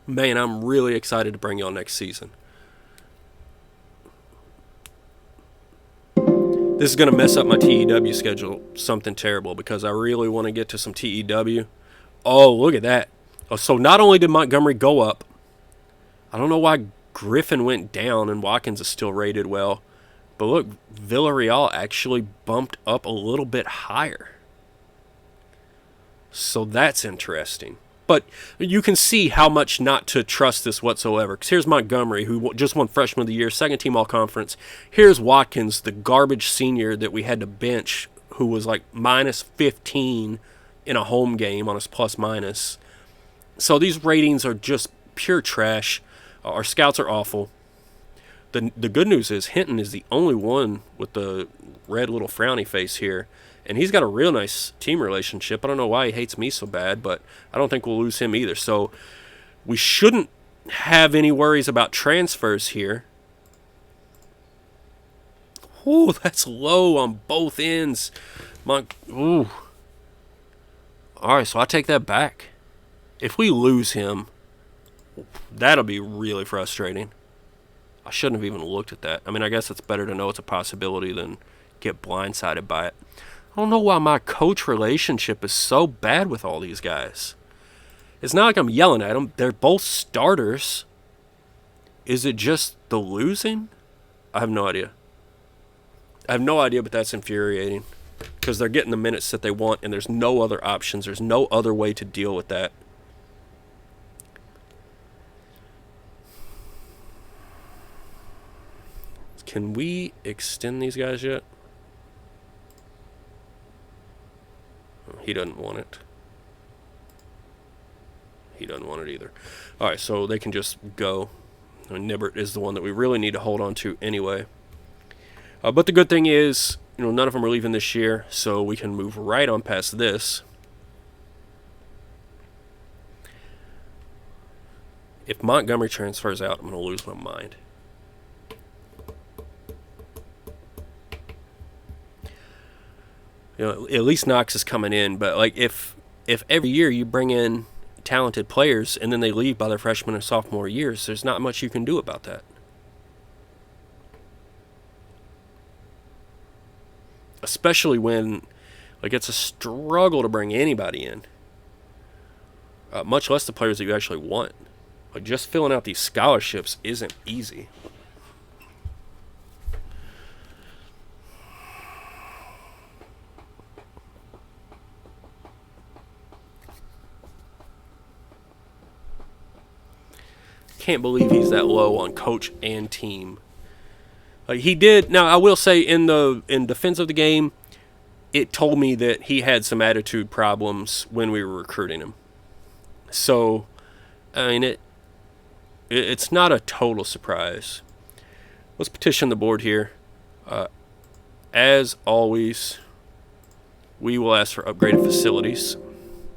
Man, I'm really excited to bring y'all next season. This is going to mess up my TEW schedule something terrible because I really want to get to some TEW. Oh, look at that. Oh, so not only did Montgomery go up, I don't know why Griffin went down and Watkins is still rated well, but look, Villarreal actually bumped up a little bit higher. So that's interesting. But you can see how much not to trust this whatsoever. Because here's Montgomery, who just won Freshman of the Year, second team all-conference. Here's Watkins, the garbage senior that we had to bench, who was like minus 15 in a home game on his plus-minus. So these ratings are just pure trash. Our scouts are awful. the good news is Hinton is the only one with the red little frowny face here. And he's got a real nice team relationship. I don't know why he hates me so bad, but I don't think we'll lose him either. So we shouldn't have any worries about transfers here. Ooh, that's low on both ends. Ooh. All right, so I take that back. If we lose him, that'll be really frustrating. I shouldn't have even looked at that. I mean, I guess it's better to know it's a possibility than get blindsided by it. I don't know why my coach relationship is so bad with all these guys. It's not like I'm yelling at them. They're both starters. Is it just the losing? I have no idea. I have no idea, but that's infuriating. Because they're getting the minutes that they want, and there's no other options. There's no other way to deal with that. Can we extend these guys yet? He doesn't want it. He doesn't want it either. All right, so they can just go. I mean, Nibbert is the one that we really need to hold on to anyway. But the good thing is, none of them are leaving this year, so we can move right on past this. If Montgomery transfers out, I'm going to lose my mind. At least Knox is coming in, but like if every year you bring in talented players and then they leave by their freshman and sophomore years, there's not much you can do about that. Especially when it's a struggle to bring anybody in, much less the players that you actually want. Just filling out these scholarships isn't easy. Can't believe he's that low on coach and team. He did. Now I will say in defense of the game, it told me that he had some attitude problems when we were recruiting him. So, I mean it's not a total surprise. Let's petition the board here. As always, we will ask for upgraded facilities.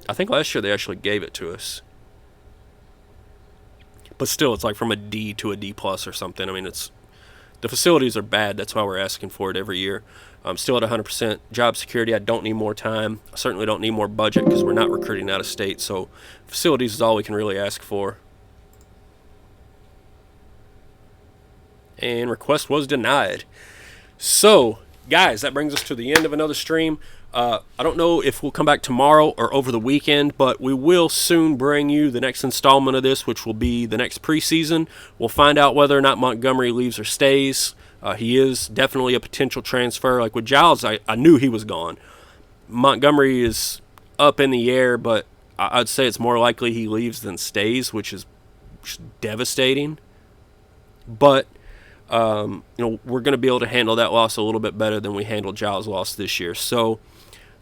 I think last year they actually gave it to us. But still, it's like from a D to a D plus or something. I mean, the facilities are bad. That's why we're asking for it every year. I'm still at 100% job security. I don't need more time. I certainly don't need more budget because we're not recruiting out of state. So facilities is all we can really ask for. And request was denied. So, guys, that brings us to the end of another stream. I don't know if we'll come back tomorrow or over the weekend, but we will soon bring you the next installment of this, which will be the next preseason. We'll find out whether or not Montgomery leaves or stays. He is definitely a potential transfer. Like with Giles, I knew he was gone. Montgomery is up in the air, but I'd say it's more likely he leaves than stays, which is devastating. But we're going to be able to handle that loss a little bit better than we handled Giles' loss this year. So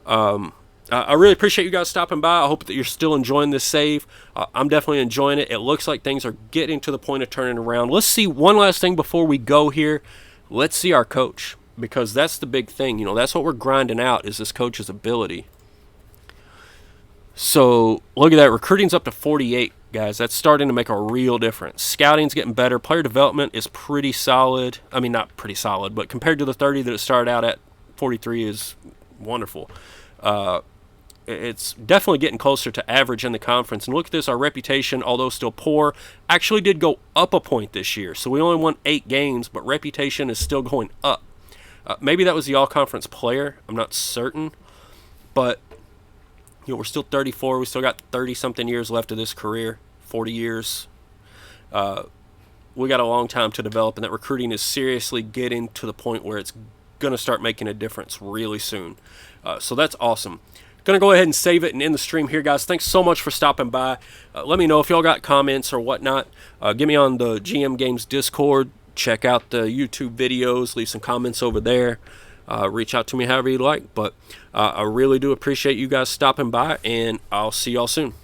I really appreciate you guys stopping by. I hope that you're still enjoying this save. I'm definitely enjoying it. It looks like things are getting to the point of turning around. Let's see one last thing before we go here. Let's see our coach, because that's the big thing. That's what we're grinding out, is this coach's ability. So look at that. Recruiting's up to 48, guys. That's starting to make a real difference. Scouting's getting better. Player development is pretty solid. I mean, not pretty solid, but compared to the 30 that it started out at, 43 is wonderful. It's definitely getting closer to average in the conference. And look at this. Our reputation, although still poor, actually did go up a point this year. So we only won 8 games, but reputation is still going up. Maybe that was the all-conference player. I'm not certain. But we're still 34. We still got 30-something years left of this career, 40 years. We got a long time to develop, and that recruiting is seriously getting to the point where it's going to start making a difference really soon. So that's awesome. Going to go ahead and save it and end the stream here, guys. Thanks so much for stopping by. Let me know if y'all got comments or whatnot. Get me on the GM Games Discord. Check out the YouTube videos. Leave some comments over there. Reach out to me however you like. But I really do appreciate you guys stopping by, and I'll see y'all soon.